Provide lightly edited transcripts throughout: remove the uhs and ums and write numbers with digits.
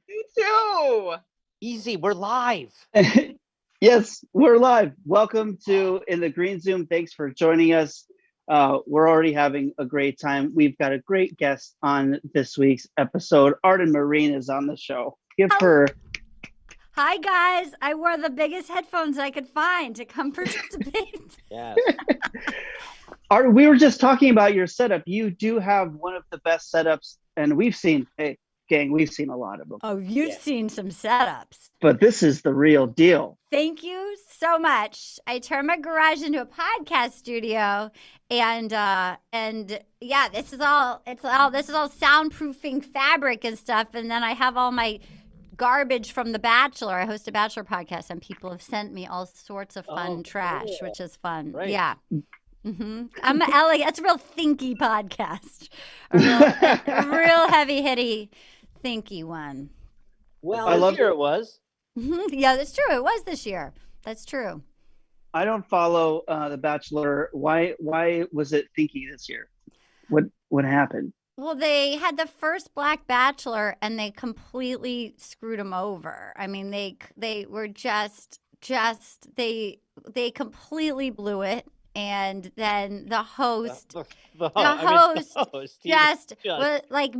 Me too. Easy, we're live. Yes, we're live. Welcome to In the Green Zoom. Thanks for joining us. We're already having a great time. We've got a great guest on this week's episode. Arden Myrin is on the show. Give her. Hi, guys. I wore the biggest headphones I could find to come participate. Yes. Arden, we were just talking about your setup. You do have one of the best setups, and we've seen, hey, gang, we've seen a lot of them. Oh, you've seen some setups. But this is the real deal. Thank you so much. I turned my garage into a podcast studio, and yeah, this is all soundproofing fabric and stuff. And then I have all my garbage from The Bachelor. I host a Bachelor podcast, and people have sent me all sorts of fun trash, which is fun. Right. Yeah. I'm an LA. That's a real thinky podcast. A real heavy-hitty, thinky one. Well, I love here it was. Yeah, that's true. It was this year. That's true. I don't follow The Bachelor. Why was it thinky this year? What happened? Well, they had the first Black Bachelor, and they completely screwed him over. I mean, they were just they completely blew it. And then the host, the host just was like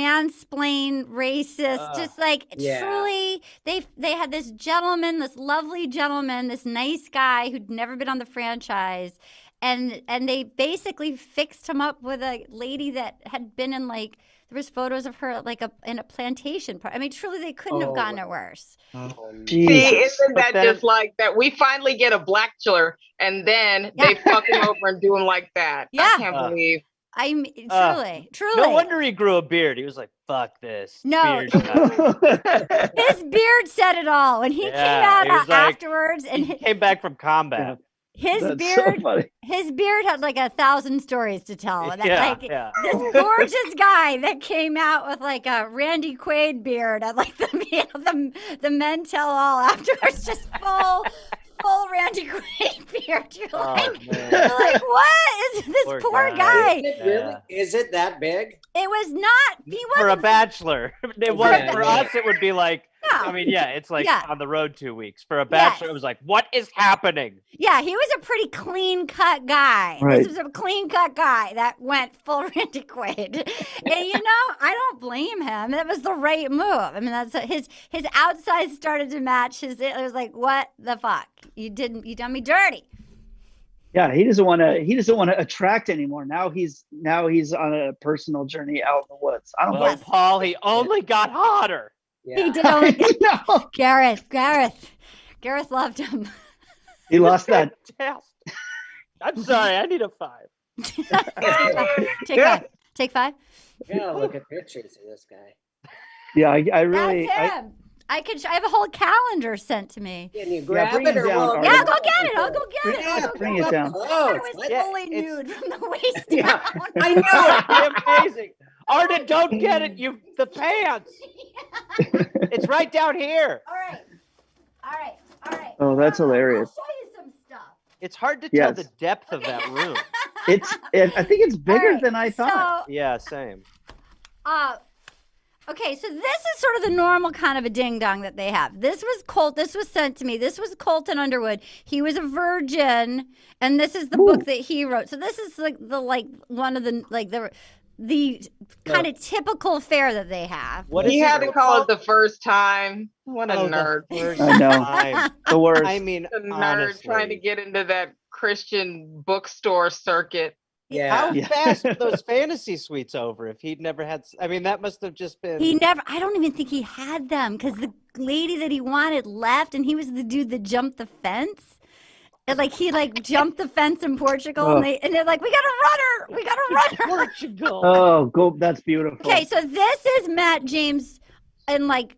mansplain, racist, just like truly. They had this gentleman, this lovely gentleman, this nice guy who'd never been on the franchise, and they basically fixed him up with a lady that had been in like. There was photos of her like in a plantation park. I mean, truly, they couldn't have gotten it worse. See, isn't that just like that? We finally get a Bachelor, and then they fuck him over and do him like that. Yeah. I can't believe. Truly. No wonder he grew a beard. He was like, "Fuck this." No, Beard guy. his beard said it all when he came out he was like- afterwards, and he came back from combat. his That's beard. so funny. His beard had like 1,000 stories to tell. That, Yeah. This gorgeous guy that came out with like a Randy Quaid beard at like the men tell all afterwards, just full Randy Quaid beard. You're like, what is this poor guy? Is it really? Is it that big? It was not. He wasn't. For a bachelor, it was a for us. It would be like. No. I mean, yeah, it's like Yeah. on the road 2 weeks. For a bachelor, it was like, what is happening? Yeah, he was a pretty clean-cut guy. Right. This was a clean-cut guy that went full Randy Quaid. And, I don't blame him. It was the right move. I mean, that's his outside started to match his. It was like, what the fuck? You done me dirty. Yeah, he doesn't want to attract anymore. Now he's on a personal journey out in the woods. I don't Well, blame Paul, he only got hotter. Yeah. He did only No. Gareth loved him. He lost that. Test. I'm sorry, I need a 5. Take five. You gotta look at pictures of this guy. Yeah, I really. That's him. I have a whole calendar sent to me. Can you grab bring it or it down, we'll- Arden. Yeah, go get it. I'll go get it. Yeah, Bring it down. close. I was Yeah, fully it's- nude from the waist Yeah. down. I know. It's amazing. Arden, don't get it. The pants. It's right down here. All right. Oh, that's hilarious. I'll show you some stuff. It's hard to tell Yes. the depth of that room. I think it's bigger All right, than I thought. Yeah, same. Okay, so this is sort of the normal kind of a ding dong that they have. This was sent to me. This was Colton Underwood. He was a virgin, and this is the book that he wrote. So this is one of the kind of typical fare that they have. What He is had it? to call it the first time. What a Oh, nerd. the first I know. time. The worst. I mean, A nerd honestly. trying to get into that Christian bookstore circuit. Yeah. How Yeah. fast were those fantasy suites over if he'd never had? I mean, that must have just been. I don't even think he had them because the lady that he wanted left, and he was the dude that jumped the fence. And he jumped the fence in Portugal, and they're like, we got a runner. Portugal. Oh, that's beautiful. Okay, so this is Matt James in like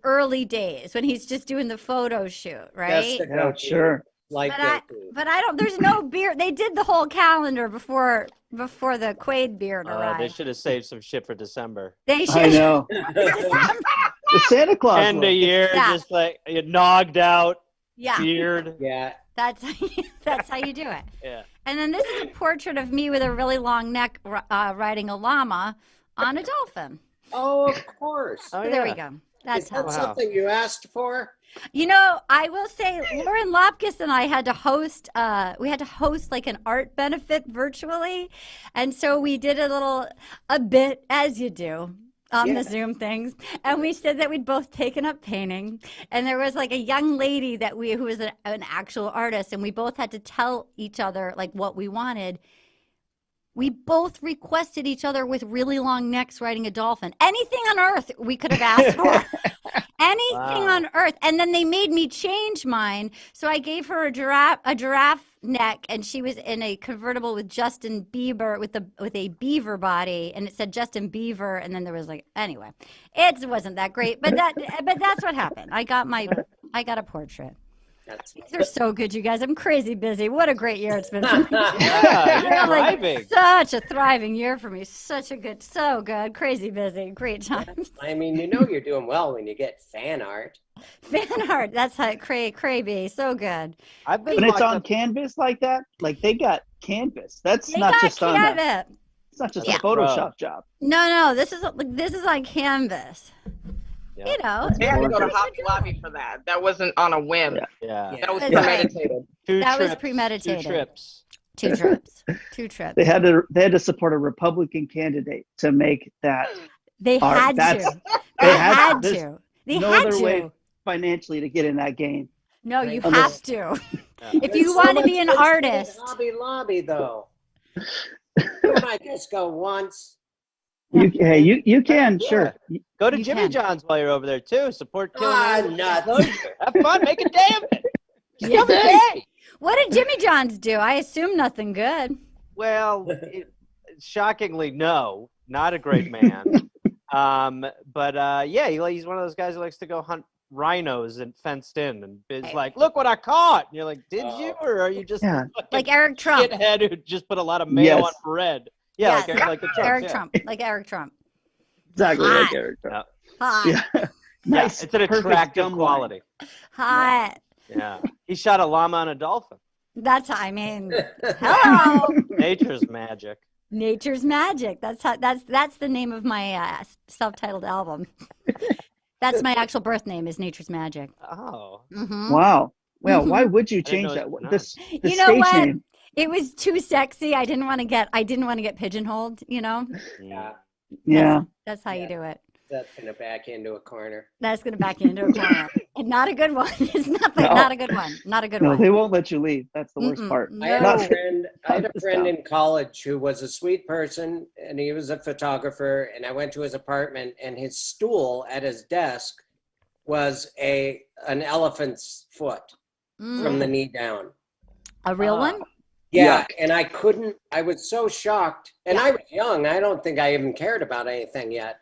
early days when he's just doing the photo shoot, right? That's the Yeah, go-to. sure. Like But I don't. There's no beard. They did the whole calendar before the Quaid beard They arrived. should have saved some shit for December. They should. I know. The Santa Claus. End of look. year, Yeah. just like you knocked out, Yeah, beard. Yeah. that's how you do it. Yeah. And then this is a portrait of me with a really long neck riding a llama on a dolphin. Oh, of course. Oh, So there we yeah. go. That's Is that Wow. something you asked for? You know, I will say Lauren Lopkis and I had to host like an art benefit virtually. And so we did a bit as you do on the Zoom things. And we said that we'd both taken up painting. And there was like a young lady who was an actual artist, and we both had to tell each other like what we wanted. We both requested each other with really long necks riding a dolphin. Anything on earth we could have asked for. Anything on earth. And then they made me change mine. So I gave her a giraffe neck, and she was in a convertible with Justin Bieber with a beaver body, and it said Justin Beaver, and then there was like, anyway. It wasn't that great, but that's what happened. I got a portrait. These are so good, you guys. I'm crazy busy. What a great year it's been for me. Yeah, you're thriving. Such a thriving year for me. So good. Crazy busy. Great times. I mean, you know you're doing well when you get fan art. Fan art. That's how cray so good. When it's on canvas like that, like they got canvas. That's not just on a, it's not just a Photoshop job. No. This is on canvas. You know, they had to go to Hobby Lobby for that. That wasn't on a whim. Yeah. That was premeditated. Was premeditated. Two trips. They had to support a Republican candidate to make that. They had to. They no had other to. way financially to get in that game. No, you have to. If you want to be an artist. Hobby Lobby, though. You might just go once. You can, sure. Go to Jimmy John's while you're over there too. Support killing. Nothing. Have fun, make a day of it. Yeah. What did Jimmy John's do? I assume nothing good. Well, shockingly, no, not a great man. But he's one of those guys who likes to go hunt rhinos and fenced in, and is like, "Look what I caught!" And you're like, "Did you, or are you just like Eric Trump, shithead who just put a lot of mayo on bread?" Yeah, yes. like Eric Trump. Exactly like Eric Trump. Hot. Yeah. Nice. It's an attractive quality. Hot. Yeah. He shot a llama on a dolphin. Hello. Nature's magic. Nature's magic. That's the name of my self-titled album. That's my actual birth name is Nature's Magic. Oh. Mm-hmm. Wow. Well, why would you change that? This you know stage what? name. It was too sexy. I didn't want to get pigeonholed, you know? Yeah. That's how you do it. That's going to back you into a corner. That's going to back you into a corner. And not a good one. It's not a good one. Not a good one. No, they won't let you leave. That's the worst part. I had a friend in college who was a sweet person, and he was a photographer, and I went to his apartment, and his stool at his desk was an elephant's foot from the knee down. A real one? Yeah, and I was so shocked. And I was young. I don't think I even cared about anything yet.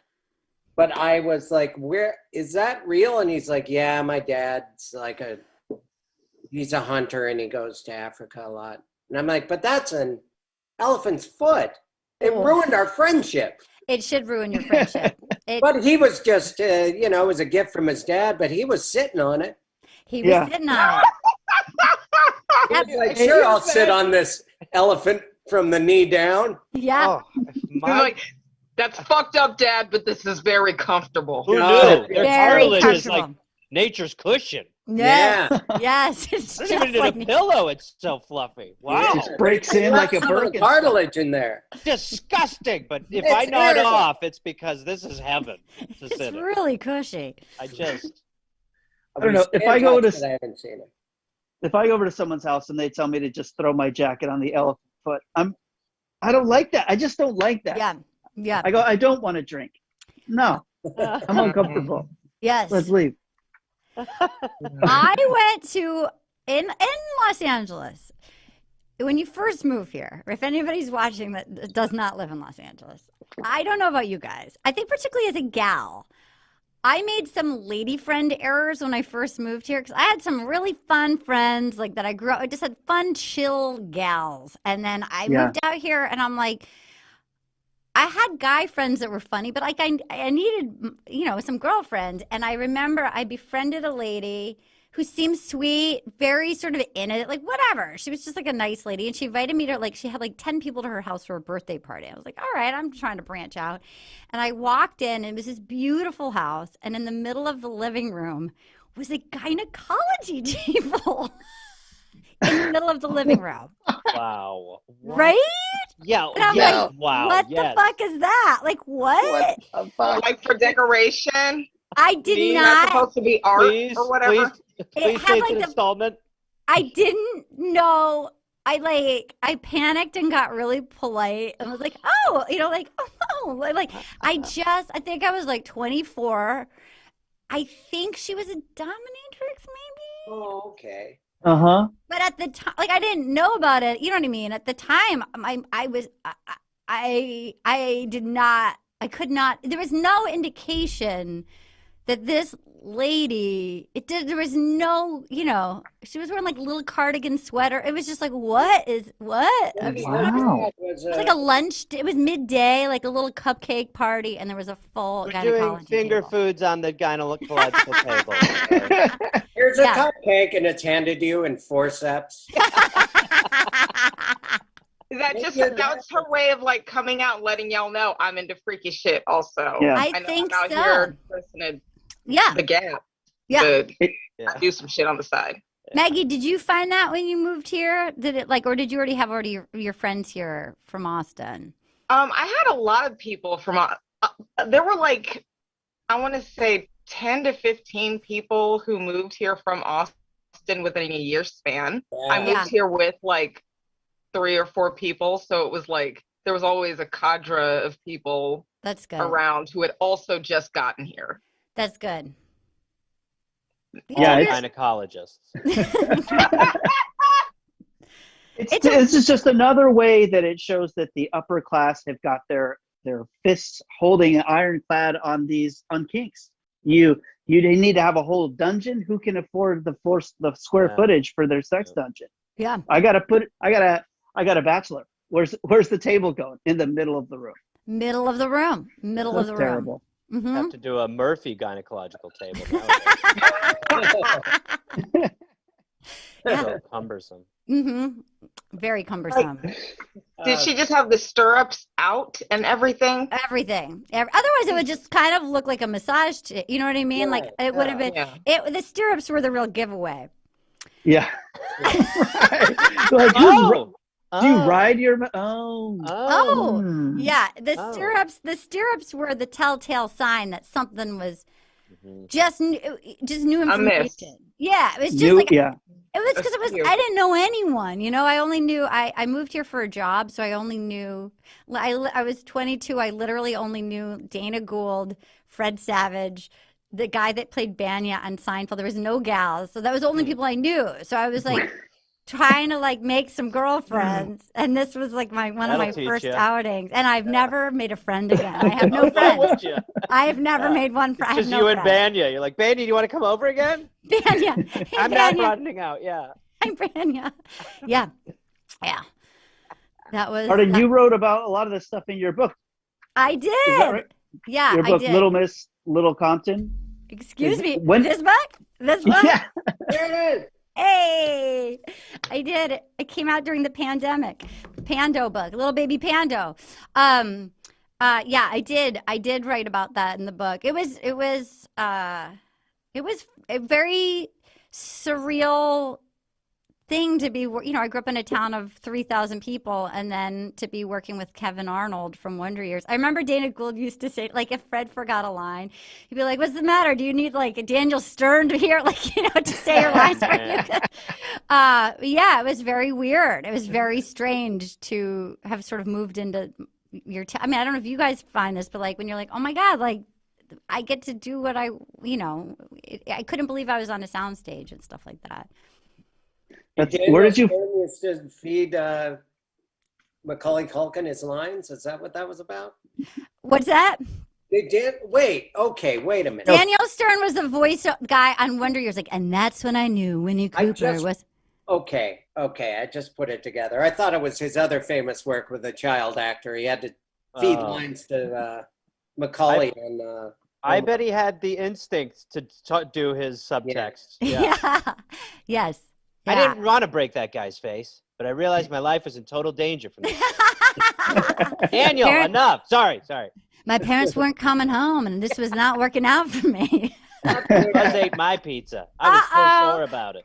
But I was like, where is that real? And he's like, yeah, my dad's he's a hunter and he goes to Africa a lot. And I'm like, but that's an elephant's foot. It ruined our friendship. It should ruin your friendship. But he was just, it was a gift from his dad, but he was sitting on it. He was sitting on it. He was like, sure, I'll sit on this elephant from the knee down. Yeah. That's fucked up, Dad, but this is very comfortable. Who knew? Their Very cartilage is comfortable. like nature's cushion. Yeah. Yes. It's I don't even need a pillow. It's so fluffy. Wow. It just breaks in like a Birkenstock. Cartilage in there. Disgusting. But if I nod off, it's because this is heaven. It's really cushy. I don't know. If I go over to someone's house and they tell me to just throw my jacket on the elephant foot, I don't like that. I just don't like that. Yeah. I don't want to drink. No. I'm uncomfortable. Yes. Let's leave. I went to in Los Angeles when you first move here, or if anybody's watching that does not live in Los Angeles. I don't know about you guys. I think particularly as a gal, I made some lady friend errors when I first moved here because I had some really fun friends like that I grew up. I just had fun, chill gals, and then I moved out here, and I'm like, I had guy friends that were funny, but like I needed some girlfriend, and I remember I befriended a lady who seemed sweet, very sort of in it, like whatever. She was just like a nice lady. And she invited me to, like, she had like 10 people to her house for a birthday party. I was like, all right, I'm trying to branch out. And I walked in, and it was this beautiful house. And in the middle of the living room was a gynecology table. In the middle of the living room. Wow. What? Right? Yeah. And I'm yeah. like, wow. what yes. the fuck is that? Like, what? the fuck? Like for decoration? I did Please, Not not. supposed to be art or whatever? Please had, take like, an installment. I didn't know. I panicked and got really polite and was like, oh, like, oh, like, I think I was like 24. I think she was a dominatrix, maybe. Oh, okay. But at the time, like, I didn't know about it. You know what I mean? At the time, I did not. I could not. There was no indication that this lady. There was no. She was wearing like a little cardigan sweater. It was just like, what? I mean, Wow. it was like a lunch. It was midday, like a little cupcake party, and there was a full We're gynecology doing finger table. foods on the gynecological table. Okay. Here's a cupcake, and it's handed to you in forceps. Is that was her way of like coming out and letting y'all know I'm into freaky shit also? Yeah. I know think I'm out so. here listening Yeah. the gap. Yeah. To do some shit on the side. Maggie, did you find that when you moved here? Did it or did you already have your friends here from Austin? I had a lot of people from. There were like, I want to say 10 to 15 people who moved here from Austin within a year span. Yeah. I moved here with like 3 or 4 people, so it was like there was always a cadre of people That's good. around who had also just gotten here. That's good. Yeah, All it's- gynecologists. It's just another way that it shows that the upper class have got their fists holding ironclad on kinks. You need to have a whole dungeon. Who can afford the square footage for their sex dungeon? Yeah. I got a bachelor. Where's the table going? In the middle of the room. Middle of the room. Middle of the room. Terrible. Mm-hmm. Have to do a Murphy gynecological table. Yeah. So cumbersome. Mm-hmm. Very cumbersome. Did she just have the stirrups out and everything? Everything. Otherwise, it would just kind of look like a massage. You know what I mean? Yeah, like it would have been. Yeah. The stirrups were the real giveaway. Yeah. Like, do you ride your? Oh, Hmm. yeah. The Oh. stirrups were the telltale sign that something was just new information. Yeah, it was just like Yeah. it was because I didn't know anyone. I only knew I moved here for a job, so I only knew. I was 22. I literally only knew Dana Gould, Fred Savage, the guy that played Banya on Seinfeld. There was no gals, so that was the only people I knew. So I was like trying to like make some girlfriends, and this was like one of my first outings. And I've never made a friend again. I have no friends. Would you? I have never made one friend. Just you and Banya. You're like, Banya, do you want to come over again? Banya. Hey, I'm not running out. Yeah. Hi, Banya. Yeah. That was. Arden, you wrote about a lot of this stuff in your book. I did. Is that right? Yeah, Your book, I did. Little Miss Little Compton. Excuse me. When- This book? This book? Yeah. There it is. Hey, I did. It came out during the pandemic. Pando book, little baby Pando. Yeah, I did write about that in the book. It was a very surreal thing to be, I grew up in a town of 3,000 people, and then to be working with Kevin Arnold from Wonder Years. I remember Dana Gould used to say, like, if Fred forgot a line, he'd be like, "What's the matter? Do you need like a Daniel Stern to hear, like, to say your lines for you?" Yeah, it was very weird. It was very strange to have sort of moved into your. I mean, I don't know if you guys find this, but like when you're like, "Oh my God, like, I get to do what I I couldn't believe I was on a soundstage and stuff like that. Where did you? Used to feed Macaulay Culkin his lines. Is that what that was about? What's that? They did. Wait. Okay. Wait a minute. Daniel Stern was the voice guy on Wonder Years, like, and that's when I knew Winnie Cooper was. Okay. I just put it together. I thought it was his other famous work with a child actor. He had to feed lines to Macaulay and I bet he had the instinct to do his subtext. Yeah. Yes. I didn't want to break that guy's face, but I realized my life was in total danger from this. Daniel, enough. Sorry. My parents weren't coming home, and this was not working out for me. Buzz ate my pizza. I was so sore about it.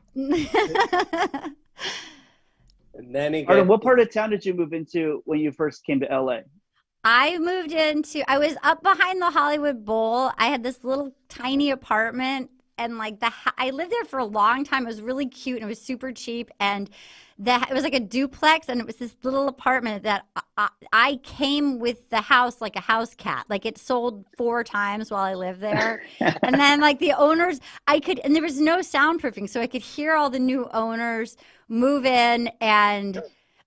And then he Arden, what part of town did you move into when you first came to LA? I was up behind the Hollywood Bowl. I had this little tiny apartment, and like I lived there for a long time. It was really cute and it was super cheap, and it was like a duplex, and it was this little apartment that I came with the house like a house cat. Like it sold 4 times while I lived there, and then like the owners, and there was no soundproofing, so I could hear all the new owners move in, and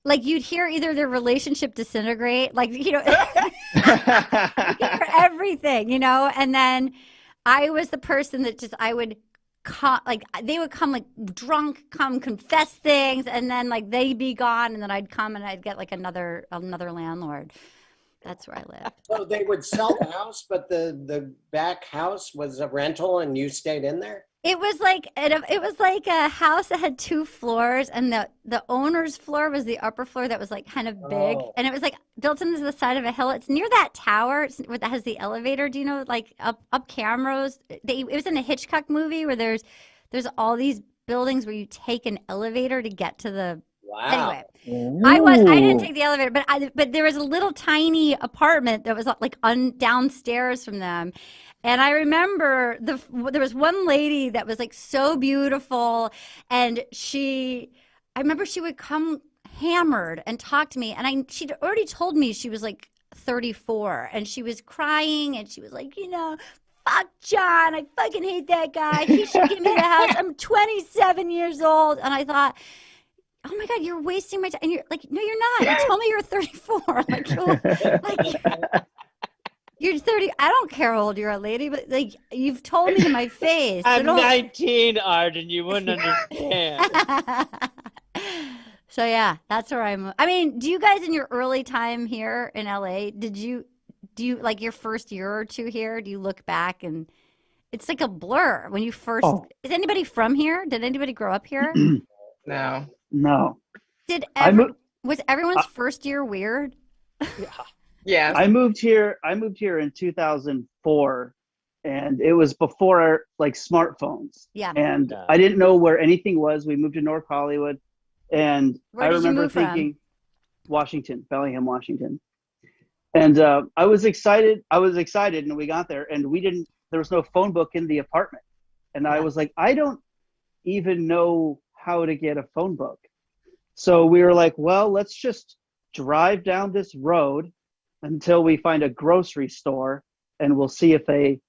like you'd hear either their relationship disintegrate, like, you know, you hear everything, you know, and then I was the person that they would come like drunk, confess things, and then like they'd be gone, and then I'd come and I'd get like another landlord. That's where I lived. So they would sell the house, but the back house was a rental, and you stayed in there? It was like a house that had 2 floors, and the owner's floor was the upper floor that was like kind of big, and it was like built into the side of a hill. It's near that tower that has the elevator. Do you know, like up Camrose? It was in a Hitchcock movie where there's all these buildings where you take an elevator to get to the. Wow. Anyway, I didn't take the elevator, but there was a little tiny apartment that was like downstairs from them. And I remember there was one lady that was like so beautiful, and I remember she would come hammered and talk to me, and she'd already told me she was like 34, and she was crying, and she was like, you know, fuck John, I fucking hate that guy. He should give me the house. I'm 27 years old. And I thought, oh my God, you're wasting my time. And you're like, no, you're not. You told me you're 34. You're 30. I don't care how old you are, lady, but like you've told me to my face. I'm 19, Arden. You wouldn't understand. So yeah, that's where I'm. I mean, do you guys in your early time here in LA, do you like your first year or 2 here? Do you look back and it's like a blur when you first? Oh. Is anybody from here? Did anybody grow up here? No. Was everyone's first year weird? Yeah. Yeah. I moved here in 2004, and it was before like smartphones. Yeah. And I didn't know where anything was. We moved to North Hollywood, and I remember thinking Washington, Bellingham, Washington. And I was excited, and we got there, and there was no phone book in the apartment. And I was like, I don't even know how to get a phone book. So we were like, well, let's just drive down this road until we find a grocery store, and we'll see if they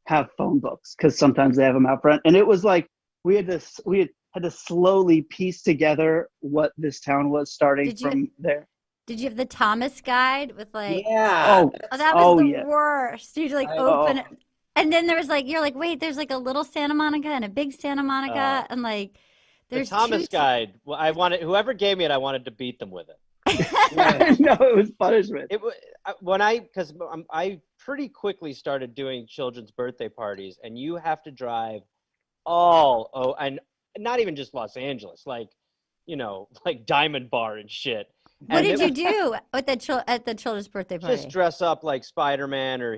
have phone books, because sometimes they have them out front. And it was like we had to slowly piece together what this town was starting from there. Did you have the Thomas guide with like? Yeah. Oh, that was the worst. You'd like open it, and then there's like you're like, wait, there's like a little Santa Monica and a big Santa Monica, and like there's the Thomas guide. Well, I wanted whoever gave me it, I wanted to beat them with it. No, it was punishment. It was because I pretty quickly started doing children's birthday parties, and you have to drive and not even just Los Angeles, like, you know, like Diamond Bar and shit. What did you do at the children's birthday party? Just dress up like Spider-Man or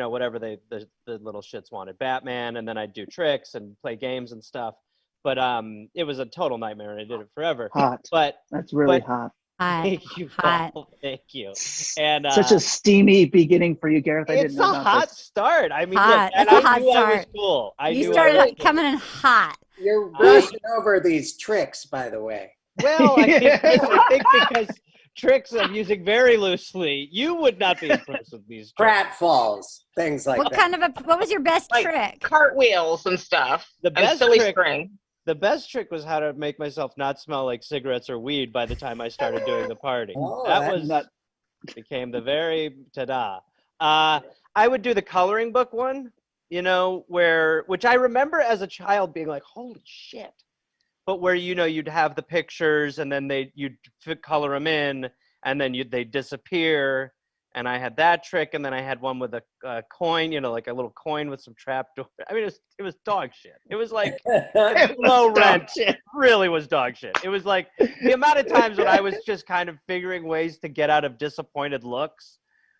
whatever the little shits wanted, Batman, and then I'd do tricks and play games and stuff. But it was a total nightmare, and I did it forever. Hot. But that's really hot. Thank you, hot. Paul. Thank you. And such a steamy beginning for you, Gareth. It's a hot start. I mean, hot. Look, and I knew I was cool. You started coming in hot. You're rushing over these tricks, by the way. Well, I think because tricks I'm using very loosely, you would not be impressed with these tricks. Pratfalls, things like that. What was your best trick? Cartwheels and stuff. The best silly trick. String. The best trick was how to make myself not smell like cigarettes or weed by the time I started doing the party. Became the very ta-da. I would do the coloring book one, which I remember as a child being like, holy shit. But where, you'd have the pictures and then you'd color them in and then they'd disappear. And I had that trick, and then I had one with a coin, like a little coin with some trapdoor. I mean, it was dog shit. It was like low rent. Shit. Really was dog shit. It was like the amount of times when I was just kind of figuring ways to get out of disappointed looks,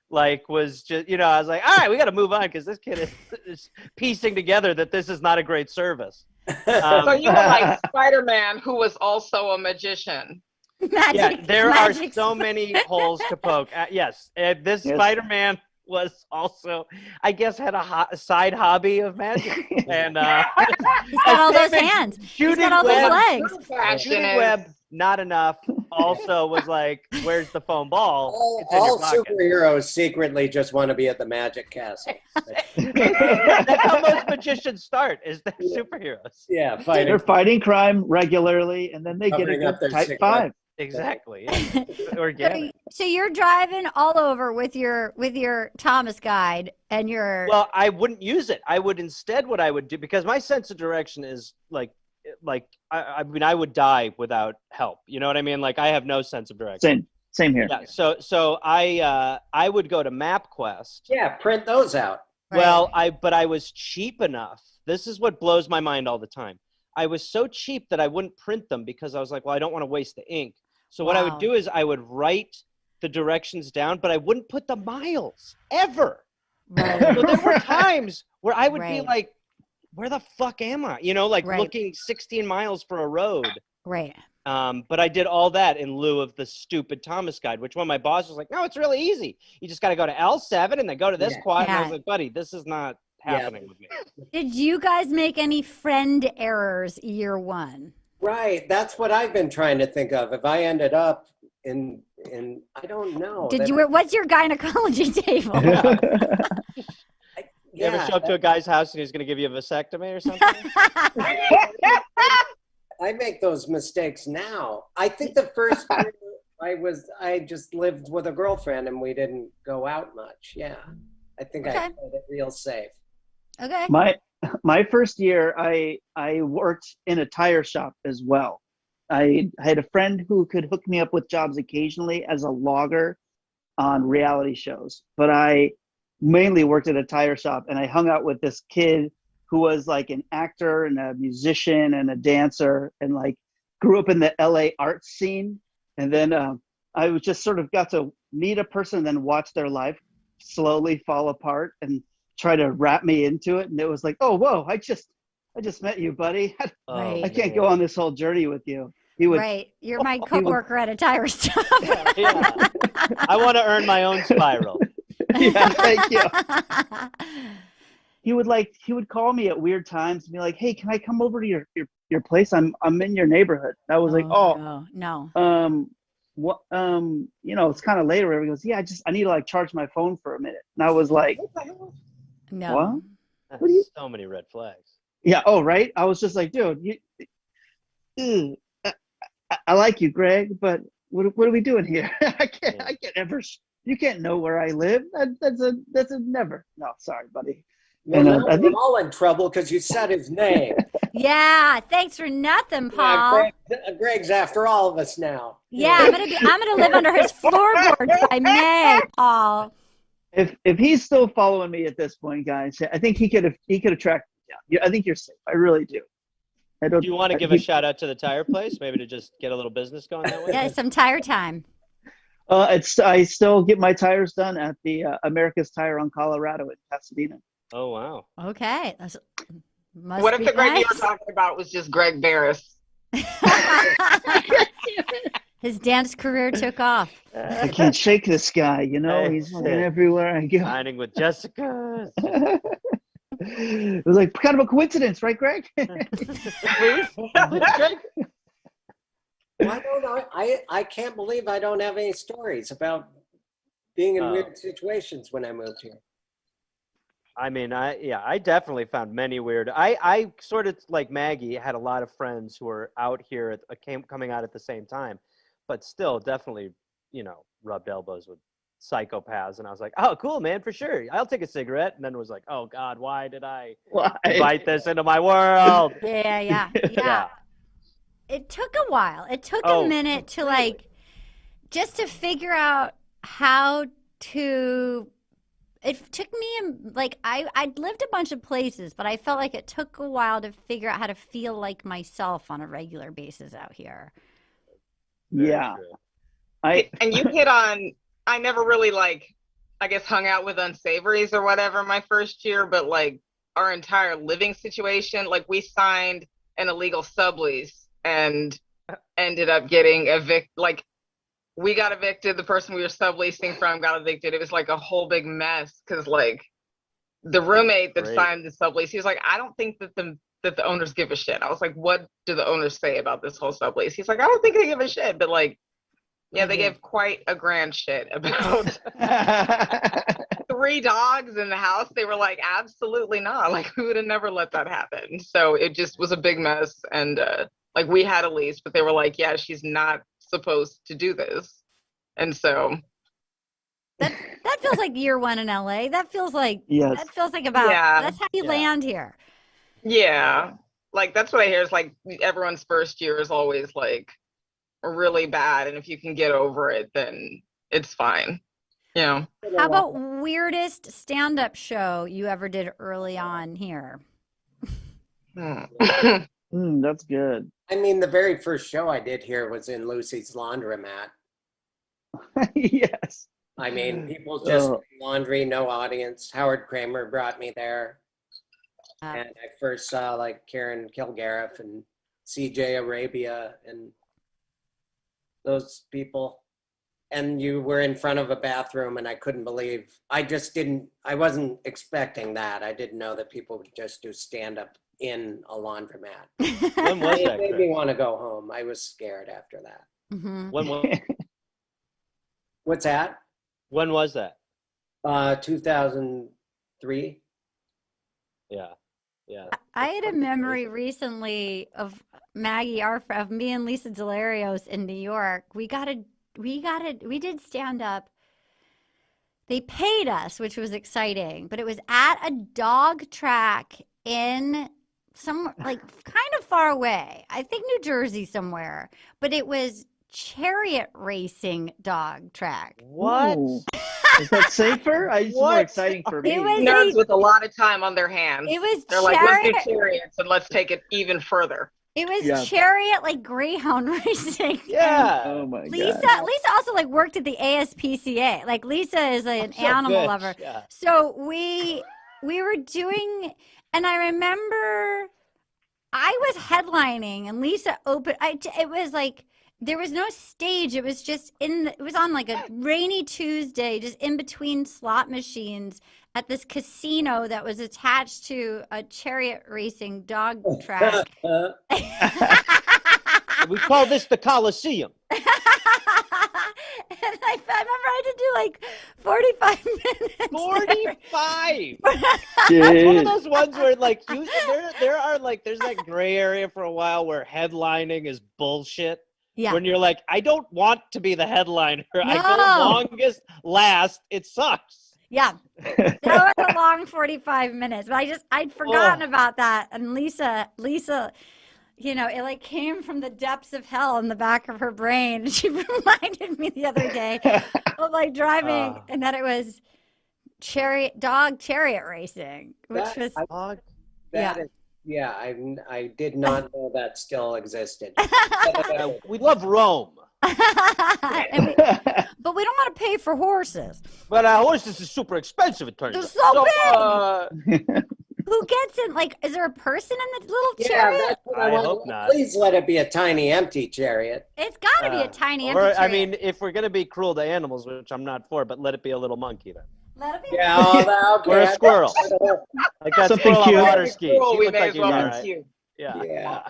was just, I was like, all right, we got to move on because this kid is piecing together that this is not a great service. So you were like Spider-Man, who was also a magician. There are so many holes to poke. Yes, this Spider-Man was also, I guess, had a side hobby of magic, and he's got all those hands. He's got all those legs. Shooting web, not enough. Also, was like, "Where's the foam ball?" All superheroes secretly just want to be at the Magic Castle. That's how most magicians start. Is they're superheroes? Yeah, they're fighting crime regularly, and then they get a good type 5. Exactly. Yeah. Organic. So you're driving all over with your Thomas guide and your. Well, I wouldn't use it. I would instead, what I would do, because my sense of direction is like I mean, I would die without help. You know what I mean? Like, I have no sense of direction. Same here. Yeah. So I would go to MapQuest. Yeah, print those out. Well, but I was cheap enough. This is what blows my mind all the time. I was so cheap that I wouldn't print them because I was like, well, I don't want to waste the ink. So what I would do is I would write the directions down, but I wouldn't put the miles ever. Right. So there were times where I would be like, where the fuck am I? Looking 16 miles for a road. Right. But I did all that in lieu of the stupid Thomas guide, which when my boss was like, no, it's really easy. You just got to go to L7 and then go to this quad. And I was like, buddy, this is not happening with me. Did you guys make any friend errors year one? Right. That's what I've been trying to think of. If I ended up in I don't know. What's your gynecology table? You ever show up to a guy's house and he's going to give you a vasectomy or something? I make those mistakes now. I think the first year I just lived with a girlfriend and we didn't go out much. Yeah. I think I played it real safe. Okay. My first year, I worked in a tire shop as well. I had a friend who could hook me up with jobs occasionally as a logger on reality shows, but I mainly worked at a tire shop, and I hung out with this kid who was like an actor and a musician and a dancer, and like grew up in the LA art scene. And then I was just sort of got to meet a person and then watch their life slowly fall apart and try to wrap me into it. And it was like, oh, whoa, I just met you, buddy. I can't go on this whole journey with you. You're my coworker at a tire shop. Yeah. I want to earn my own spiral. Yeah, thank you. He would call me at weird times and be like, hey, can I come over to your place? I'm in your neighborhood. I was like, no. It's kind of later. He goes, yeah, I need to like charge my phone for a minute. And I was like, no. What? So many red flags. Yeah. Oh, right. I was just like, dude, I like you, Greg, but what are we doing here? I can't ever. You can't know where I live. That's a never. No, sorry, buddy. Well, now we're all in trouble because you said his name. Yeah, thanks for nothing, Paul. Yeah, Greg's after all of us now. Yeah, I'm gonna live under his floorboards by May, Paul. If he's still following me at this point, guys, I think he could have tracked me down. Yeah, I think you're safe. I really do. Do you want to give a shout out to the tire place, maybe to just get a little business going that way? Yeah, some tire time. I still get my tires done at the America's Tire on Colorado in Pasadena. Oh wow. Okay. What if the Greg you were talking about was just Greg Barris? His dance career took off. I can't shake this guy, he's everywhere I go. Signing with Jessica. It was like kind of a coincidence, right, Greg? Greg? I can't believe I don't have any stories about being in weird situations when I moved here. I mean, I definitely found many weird. I sort of, like Maggie, had a lot of friends who were out here coming out at the same time, but still definitely, rubbed elbows with psychopaths. And I was like, oh, cool, man, for sure. I'll take a cigarette. And then was like, oh God, why did I invite this into my world? Yeah. It took a while. It took a minute to just to figure out how it took me like I'd lived a bunch of places, but I felt like it took a while to figure out how to feel like myself on a regular basis out here. Yeah. And you hit on, I never really like, I guess, hung out with unsavories or whatever my first year, but like our entire living situation, like we signed an illegal sublease and ended up getting evicted. Like we got evicted, the person we were subleasing from got evicted. It was like a whole big mess because like the roommate that signed the sublease, he was like, I don't think that the owners give a shit. I was like, what do the owners say about this whole sublease? He's like, I don't think they give a shit, but like, yeah, they gave quite a grand shit about 3 dogs in the house. They were like, absolutely not. Like, we would have never let that happen. So it just was a big mess. And like, we had a lease, but they were like, yeah, she's not supposed to do this. And so that feels like year one in LA. That feels like that's how you land here. Yeah. Like, that's what I hear is like everyone's first year is always like really bad, and if you can get over it, then it's fine. Yeah. How about weirdest stand-up show you ever did early on here? That's good. I mean, the very first show I did here was in Lucy's laundromat. Yes. I mean, people just laundry, no audience. Howard Kramer brought me there. And I first saw like Karen Kilgariff and CJ Arabia and those people. And you were in front of a bathroom and I couldn't believe, I wasn't expecting that. I didn't know that people would just do stand-up in a laundromat. When was that? It made me want to go home. I was scared after that. Mm-hmm. When was What's that? When was that? 2003. Yeah. Yeah. I had a memory recently of Maggie, of me and Lisa Delarios in New York. We did stand up. They paid us, which was exciting, but it was at a dog track in some like kind of far away. I think New Jersey somewhere, but it was chariot racing dog track. What? Ooh. Is that safer? It's more exciting for me. It was nerds with a lot of time on their hands. It was They're like, let's do chariots and let's take it even further. It was chariot like greyhound racing. Yeah. Oh my god. Lisa also like worked at the ASPCA. Like Lisa is an animal lover. Yeah. So we were doing, and I remember I was headlining and Lisa opened. It was like there was no stage. It was just it was on like a rainy Tuesday, just in between slot machines at this casino that was attached to a chariot racing dog track. We call this the Coliseum. And I remember I had to do like 45 minutes. 45. Dude. That's one of those ones where like there are like there's that gray area for a while where headlining is bullshit. Yeah. When you're like, I don't want to be the headliner. No. I go longest last. It sucks. Yeah. That was a long 45 minutes. But I'd forgotten about that. And Lisa, you know, it like came from the depths of hell in the back of her brain. She reminded me the other day of like driving and that it was dog chariot racing, which was I did not know that still existed. We love Rome. but we don't want to pay for horses. But horses is super expensive, it turns out. They're so big. Who gets in? Like, is there a person in the little chariot? That's what I want. hope not. Please let it be a tiny, empty chariot. It's got to be a tiny empty Or, chariot. I mean, if we're going to be cruel to animals, which I'm not for, but let it be a little monkey then. Let it be. Yeah, okay. Or a squirrel. Like that Something squirrel cute. on water skis. Cool, He we looked may like as he well was be alright. cute. Yeah. Yeah. I got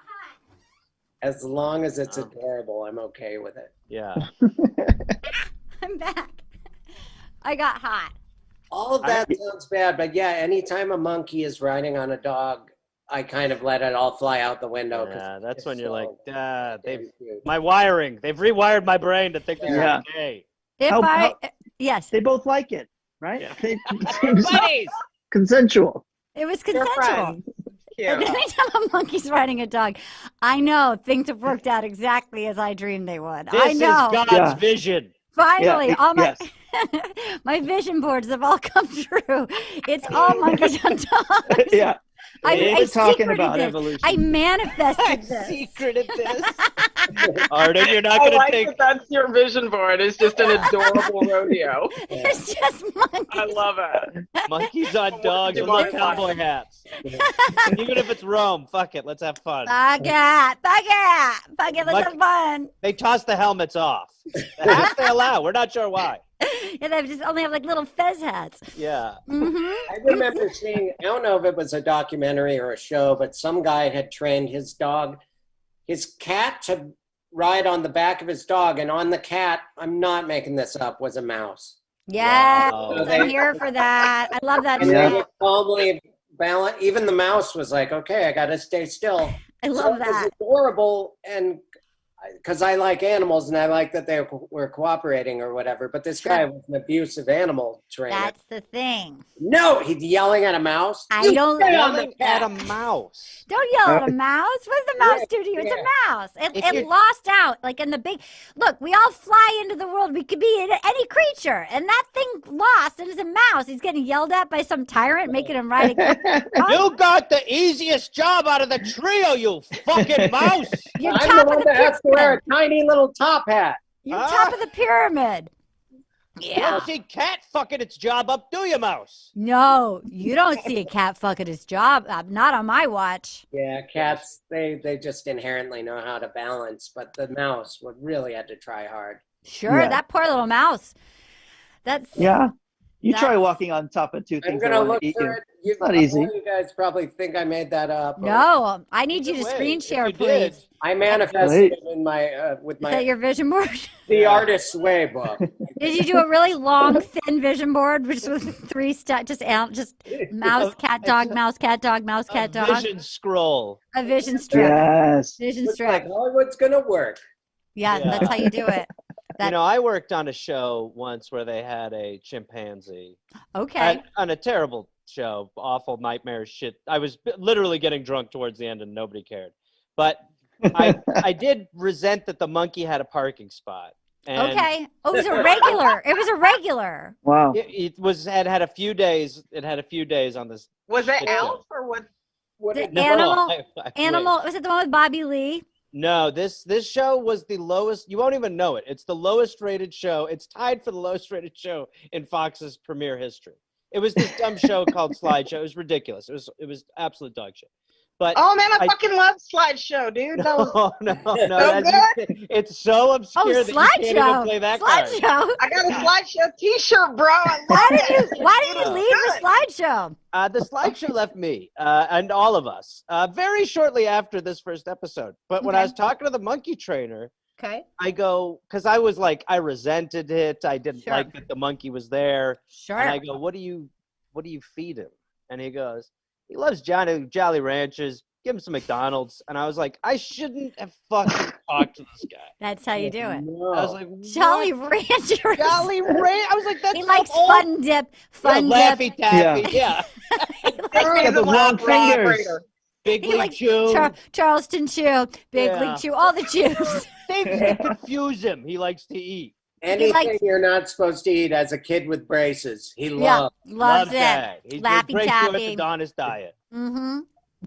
hot. As long as it's adorable, I'm okay with it. Yeah. I'm back. I got hot. All of that sounds bad, but yeah, anytime a monkey is riding on a dog, I kind of let it all fly out the window. Yeah, that's when you're like, cute. my wiring, they've rewired my brain to think this is okay. Yes. They both like it, right? Yeah. It Buddies! consensual. It was They're consensual. friends. Yeah. And anytime a monkey's riding a dog, I know things have worked out exactly as I dreamed they would. This I know. is God's vision. Finally, all my yes. my vision boards have all come true. It's all monkeys on dogs. Yeah. I talking about this. evolution. I manifested this. Secreted this. Arden, you're not I going to like take. that that's your vision board. It's just an adorable rodeo. It's just monkeys. I love it. Monkeys on dogs and Monkeys. cowboy hats. Even if it's Rome, fuck it. Let's have fun. Fuck it, let's have fun. They toss the helmets off. The hats they allow. We're not sure why. And they just only have like little fez hats. Yeah. I remember seeing, I don't know if it was a documentary or a show, but some guy had trained his cat to ride on the back of his dog, and on the cat, I'm not making this up, was a mouse. Yes, Wow. I'm here for that. I love that. And Yeah. they would calmly balance. Even the mouse was like, okay, I got to stay still. I love that. It was adorable, and because I like animals and I like that they were cooperating or whatever. But this guy was an abusive animal trainer. That's the thing. No, he's yelling at a mouse. I don't Yelling at a mouse. Don't yell at a mouse. What does the mouse do to you? It's a mouse. It lost out. Like in the big look, we all fly into the world. We could be any creature. And that thing lost and it's a mouse. He's getting yelled at by some tyrant making him ride a You got the easiest job out of the trio, you fucking mouse. You're I'm top the of one the that has to wear pyramid. a tiny little top hat. You're top of the pyramid. You Yeah. don't see cat fucking its job up, do you, mouse? No, you don't see a cat fucking his job. Not on my watch. Yeah, cats, they just inherently know how to balance, but the mouse would really had to try hard. Sure, Yeah. that poor little mouse. That's Yeah. You try That's- walking on top of two I'm things that gonna want look to eat for you. it. It's not easy. You guys probably think I made that up. no. I need you to Wait, screen if share, you did, please. I manifested Right. it in my with Is that my your vision board? The Artist's Way book. Did you do a really long, thin vision board, which was 3 steps, just mouse, cat, dog, mouse, cat, dog, mouse, cat, a dog? vision scroll. A vision strip. Yes. Vision Looks strip. like Hollywood's gonna work. Yeah, Yeah. that's how you do it. You know, I worked on a show once where they had a chimpanzee. Okay. On a terrible show, awful nightmare shit. I was literally getting drunk towards the end and nobody cared. But I did resent that the monkey had a parking spot. And Okay. Oh, it was a regular. It was a regular. Wow. it had a few days. It had a few days on this. Was it Yeah. Elf or what? The No, animal. I Animal. wish. Was it the one with Bobby Lee? No, this show was the lowest. You won't even know it. It's the lowest rated show. It's tied for the lowest rated show in Fox's premiere history. It was this dumb show called Slideshow. It was ridiculous. It was absolute dog shit. But Oh man, I I- fucking love Slideshow, dude. That was, no, So it's so obscure Oh, that you can't even slideshow. play that card. Slideshow. I got a Slideshow T-shirt, bro. I love Why it. did you leave the slideshow? The slideshow left me and all of us very shortly after this first episode. But when I Okay. was talking to the monkey trainer, Okay. I go, because I was like, I resented it. I didn't Sure. like that the monkey was there. Sure. And I go, what do you feed him? And he goes, he loves Jolly Ranchers. Give him some McDonald's. And I was like, I shouldn't have fucking talked to this guy. That's how you do it. No. I was like, Jolly what? Ranchers. Jolly Ranch. I was like, that's He so likes old. fun dip. Fun Yeah, dip. Laffy Taffy. Yeah. got the long fingers. Big He League likes Chew. Charleston Chew, Big Yeah. League Chew, all the chews. Things that confuse him. He likes to eat. Anything likes- you're not supposed to eat as a kid with braces, he Yeah, loves. loves it. that. He Laffy breaks Taffy. the orthodontist diet. Mm-hmm.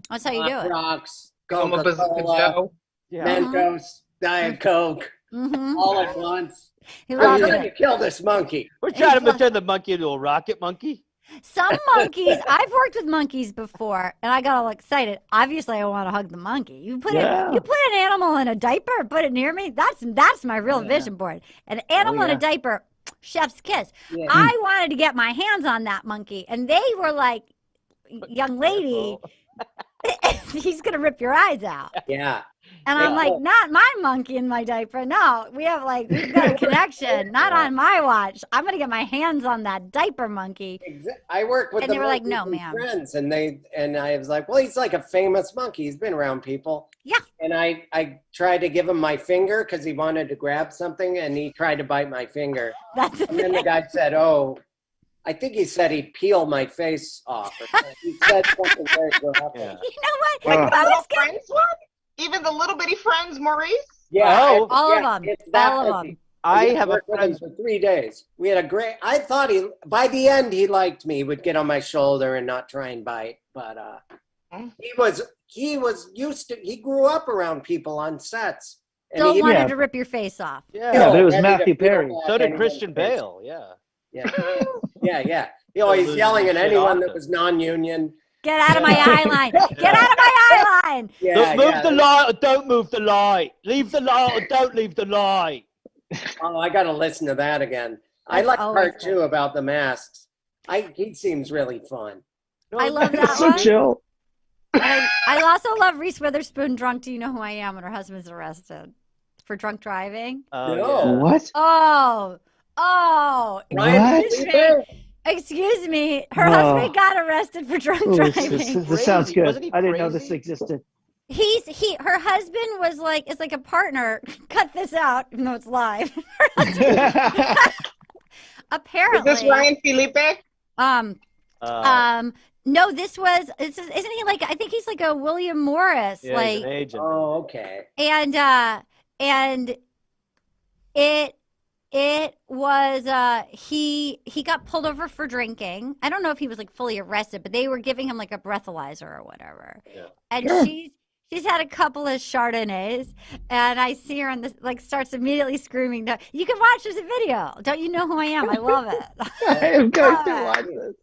That's how you do it. Rocks, Homa Bazooka Coca-Cola, Joe. Yeah. Mentos, Diet Coke, Mm-hmm. all at once. He I'm loves trying it. to kill this monkey. We're trying to turn the monkey into a rocket monkey. Some monkeys, I've worked with monkeys before, and I got all excited. Obviously, I want to hug the monkey. You put Yeah. you put an animal in a diaper, put it near me. That's my real vision board. An animal in a yeah. diaper, chef's kiss. Yeah. I wanted to get my hands on that monkey, and they were like, "Young lady, he's gonna rip your eyes out." Yeah. And I'm Yeah. like, "Not my monkey in my diaper. No, we've got a connection. Not on my watch. I'm gonna get my hands on that diaper monkey." I work with And the they were like, monkeys "No, and ma'am." friends, and I was like, well, he's like a famous monkey. He's been around people. Yeah. And I tried to give him my finger because he wanted to grab something, and he tried to bite my finger. That's the And then the thing. guy said, "Oh, I think he said he'd peel my face off." Or something. He said something very graphic. Yeah. You know what? Like The I little was gonna- friends one? Even the little bitty friends, Maurice? Yeah, Oh. All of yeah, them. it's that All of monkey. I have a worked with him friend for 3 days. We had a great. I thought by the end he liked me. He would get on my shoulder and not try and bite. But he was used to. He grew up around people on sets. And Still he wanted to rip your face off. Yeah, but it was ready to Matthew peel Perry. back So did anyone's Christian face. Bale. Yeah. Yeah. You know, he's losing yelling at shit anyone often. that was non-union. Get out of my eye line. Get out of my eye line. Yeah, Move the light or don't move the light. Leave the light or don't leave the light. Oh, I got to listen to that again. I That's like always part 2 about the masks. He seems really fun. I love that So one. chill. And I also love Reese Witherspoon drunk. Do you know who I am? When her husband's arrested for drunk driving. No. What? Oh, Ryan, What? excuse me. Her husband got arrested for drunk Ooh, driving. this sounds Crazy. good. Wasn't he I didn't know crazy? this existed. Her husband was like, it's like a partner. Cut this out, even though it's live. Apparently. Is this Ryan Felipe? No, isn't he like, I think he's like a William Morris, Yeah, like, he's an agent. Oh, okay. and it was he got pulled over for drinking. I don't know if he was like fully arrested, but they were giving him like a breathalyzer or whatever. Yeah. And Sure. she's had a couple of Chardonnays, and I see her and like starts immediately screaming. You can watch this video. Don't you know who I am? I love it. I am going to watch this.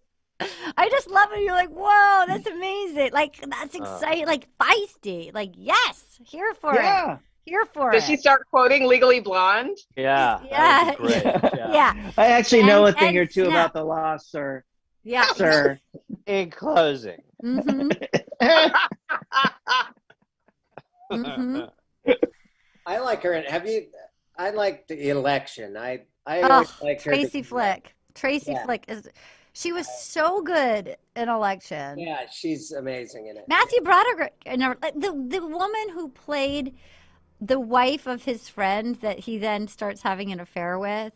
I just love it. You're like, whoa, that's amazing. Like, that's exciting. Like, feisty. Like, yes, here for it. Here for Does it. she start quoting Legally Blonde? Yeah. Yeah. That would be great. Yeah. Yeah. I actually know a And- thing or and two snap. about the law, sir. Yeah. Sir. In closing. Mm-hmm. Mm-hmm. I like her. I like the election. I always like her. Tracy Flick. Tracy Flick she was so good in Election. Yeah, she's amazing in it. Matthew Broderick, the woman who played the wife of his friend that he then starts having an affair with.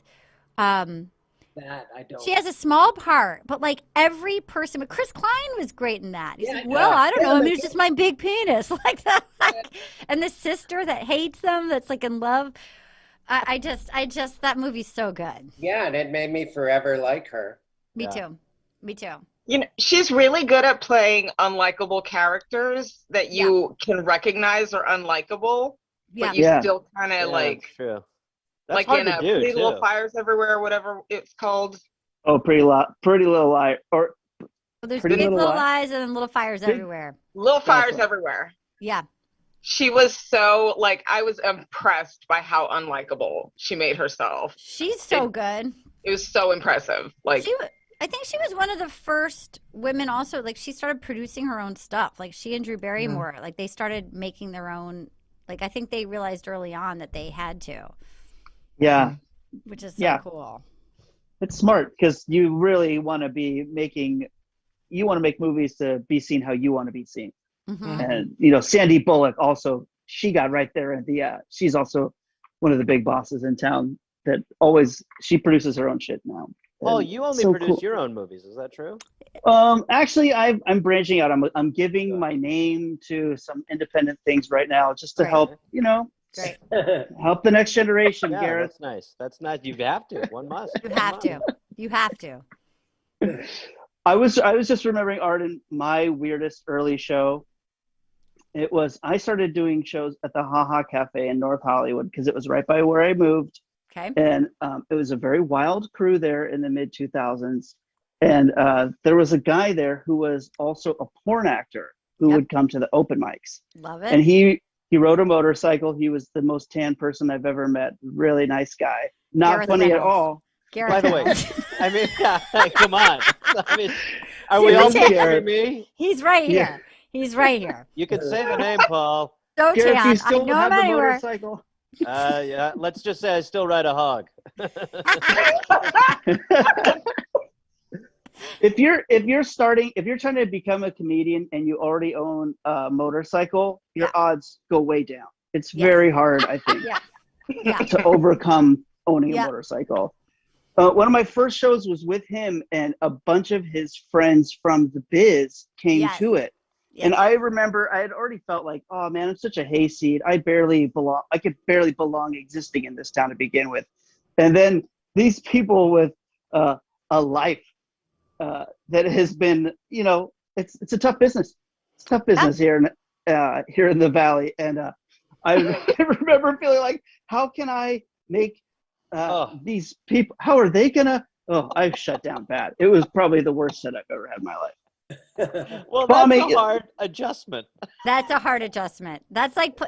That I don't. She has a small part, but like every person, but Chris Klein was great in that. He's like, Yeah, well, I don't know. I mean, like- it's just my big penis, like that. And the sister that hates them, that's like in love. I just, that movie's so good. Yeah, and it made me forever like her. Me too. Me too. You know, she's really good at playing unlikable characters that you can recognize are unlikable, but you still kind of like, True. That's like hard in to a do, Pretty too. Little Fires Everywhere, whatever it's called. Oh, Pretty Little Liar. Or Well, there's Pretty Big Little Little Lies. Lies and then Little Fires Everywhere. Little Fires Gotcha. Everywhere. Yeah. She was so, like, I was impressed by how unlikable she made herself. She's so good. It was so impressive. Like, I think she was one of the first women also, like she started producing her own stuff. Like she and Drew Barrymore, like they started making their own, like I think they realized early on that they had to. yeah, Which is so cool. it's smart because you really want to be you want to make movies to be seen how you want to be seen. Mm-hmm. And, you know, Sandy Bullock also, she got right there at the, she's also one of the big bosses in town that she produces her own shit now. Oh, And you only so produce cool. your own movies. Is that true? Actually, I'm branching out. I'm giving my name to some independent things right now just to help, you know, Great. help the next generation, Yeah, Gareth. that's nice. That's nice. You have to. One must. You have to. You have to. I was just remembering, Arden, my weirdest early show. It was, I started doing shows at the Ha Ha Cafe in North Hollywood because it was right by where I moved. Okay. And it was a very wild crew there in the mid 2000s. And there was a guy there who was also a porn actor who would come to the open mics. Love it. And he rode a motorcycle. He was the most tan person I've ever met. Really nice guy. Not Gareth funny at Reynolds. all. Gareth By the way, Reynolds. I mean, come on. I mean, are See we all what I'm picturing me? He's right here. Yeah. He's right here. You can say the name, Paul. So Gareth, tan. you I still know have him the anywhere. motorcycle? Yeah, let's just say I still ride a hog. If you're trying to become a comedian and you already own a motorcycle, your odds go way down. It's very hard, I think, to overcome owning a motorcycle. One of my first shows was with him, and a bunch of his friends from the biz came to it. Yes. And I remember I had already felt like, oh man, I'm such a hayseed. I could barely belong existing in this town to begin with. And then these people with a life that has been, it's a tough business. It's a tough business here in the Valley. And I remember feeling like, how can I make these people, how are they going to, I shut down bad. It was probably the worst set I've ever had in my life. Well, that's a hard adjustment. That's a hard adjustment. That's like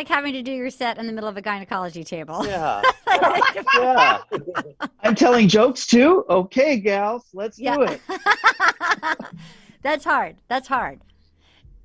having to do your set in the middle of a gynecology table. Yeah. Yeah. I'm telling jokes too? Okay, gals, let's do it. That's hard. That's hard.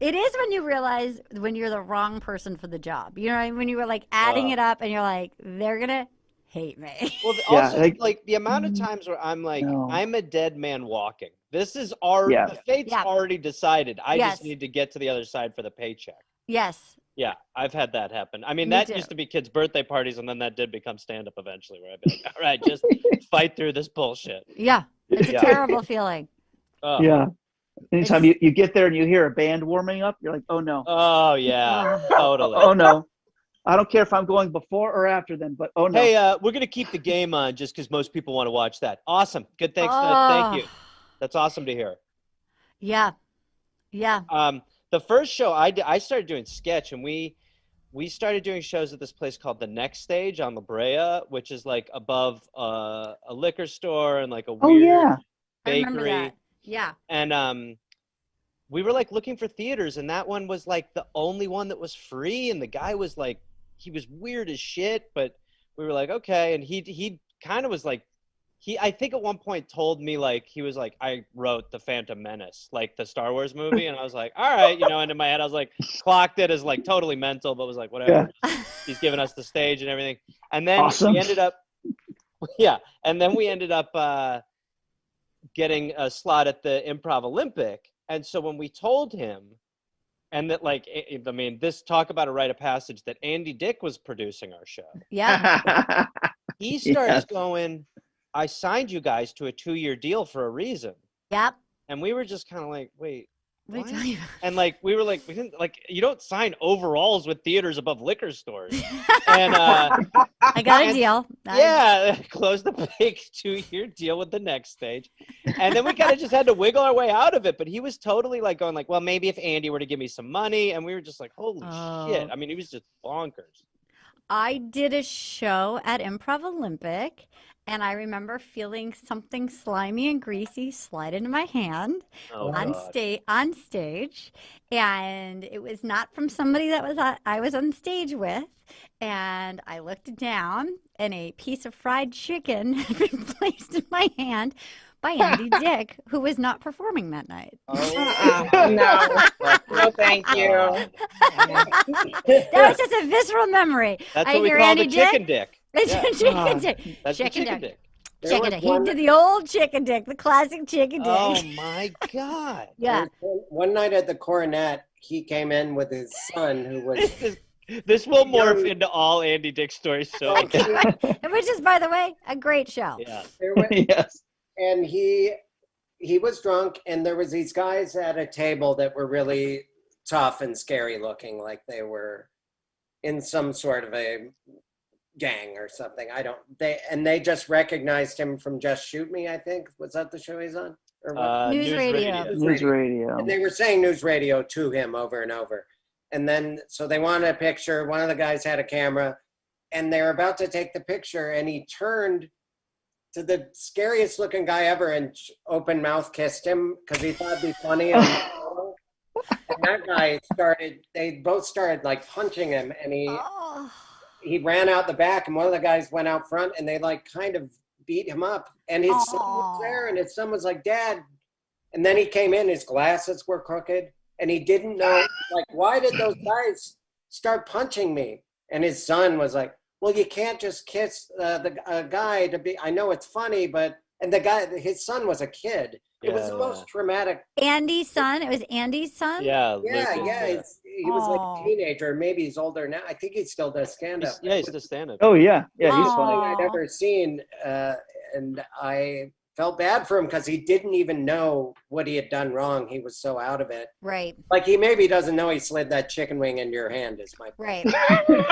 It is when you realize when you're the wrong person for the job. You know, when you were like adding it up and you're like, they're going to hate me. Well, also, like the amount of times where I'm like, I'm a dead man walking. This is the fate's already decided. I just need to get to the other side for the paycheck. Yes. Yeah, I've had that happen. I mean, that used to be kids' birthday parties, and then that did become stand-up eventually, where I'd be like, all right, just fight through this bullshit. Yeah, it's a terrible feeling. Yeah. Anytime you get there and you hear a band warming up, you're like, oh, no. Oh, yeah, totally. Oh, no. I don't care if I'm going before or after them, but oh, no. Hey, we're going to keep the game on just because most people want to watch that. Awesome. Good, thanks. Thank you. That's awesome to hear. Yeah. Yeah. The first show I started doing sketch, and we started doing shows at this place called the Next Stage on La Brea, which is like above a liquor store and like a weird bakery. I remember that. Yeah. And we were like looking for theaters, and that one was like the only one that was free, and the guy was like, he was weird as shit, but we were like, okay. And he kind of was like, I think at one point told me, like, he was like, I wrote The Phantom Menace, like the Star Wars movie. And I was like, all right, and in my head I was like, clocked it as like totally mental, but was like, whatever. Yeah. He's giving us the stage and everything. And then we ended up getting a slot at the Improv Olympic. And so when we told him, and that, like, I mean, this talk about a rite of passage, that Andy Dick was producing our show. Yeah. He starts going, I signed you guys to a 2-year deal for a reason. Yep. And we were just kind of like, wait, what? Are you talking about? And like, we were like, we didn't, like, you don't sign overalls with theaters above liquor stores. And I got a deal. Closed the big 2-year deal with the Next Stage. And then we kind of just had to wiggle our way out of it. But he was totally like going like, well, maybe if Andy were to give me some money. And we were just like, holy shit. I mean, he was just bonkers. I did a show at Improv Olympic. And I remember feeling something slimy and greasy slide into my hand on stage. And it was not from somebody that I was on stage with. And I looked down, and a piece of fried chicken had been placed in my hand by Andy Dick, who was not performing that night. No, thank you. That was just a visceral memory. That's what we call the chicken dick. It's a chicken dick. That's chicken dick. Chicken dick. He did the old chicken dick, the classic chicken dick. Oh my God. Yeah. One night at the Coronet, he came in with his son, who was. This will morph into all Andy Dick stories. So, which is, by the way, a great show. Yeah. Yes. And he was drunk, and there was these guys at a table that were really tough and scary looking, like they were in some sort of a gang or something. They just recognized him from Just Shoot Me, I think. Was that the show he's on? Or what? News Radio. News Radio. And they were saying News Radio to him over and over. And then, so they wanted a picture. One of the guys had a camera, and they were about to take the picture, and he turned to the scariest looking guy ever and open mouth kissed him because he thought it'd be funny. And that guy they both started like punching him, and he ran out the back, and one of the guys went out front, and they like kind of beat him up, and his son was there, and his son was like, Dad. And then he came in, his glasses were crooked, and he didn't know, like, why did those guys start punching me? And his son was like, well, you can't just kiss the guy to be, I know it's funny, but, and the guy, his son was a kid. It was the most traumatic. Andy's son? It was Andy's son? Yeah. Yeah. He was like a teenager. Maybe he's older now. I think he still does stand-up. He does stand-up. Oh, yeah. Yeah, he's funny. I'd ever seen, and I felt bad for him because he didn't even know what he had done wrong. He was so out of it. Right. Like he maybe doesn't know he slid that chicken wing into your hand is my point. Right.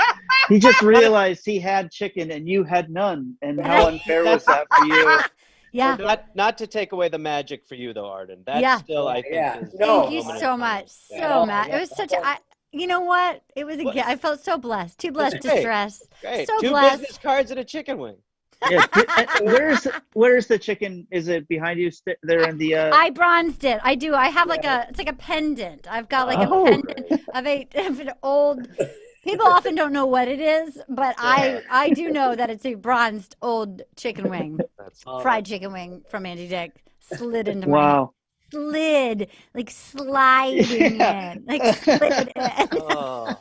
He just realized he had chicken and you had none. And how unfair was that for you? Yeah. Not to take away the magic for you though, Arden. That's still I think. Yeah. Is No. Thank you so much. So much. It was such a. You know what? It was a. I felt so blessed. Too blessed to stress. Great. So 2 blessed. business cards and a chicken wing. Yeah. Where's the chicken? Is it behind you? There in the. I bronzed it. I do. I have it's like a pendant. I've got like a pendant of an old. People often don't know what it is, but I do know that it's a bronzed old chicken wing, fried chicken wing from Andy Dick, slid into my hand. Slid, like sliding in, like slid in. Oh.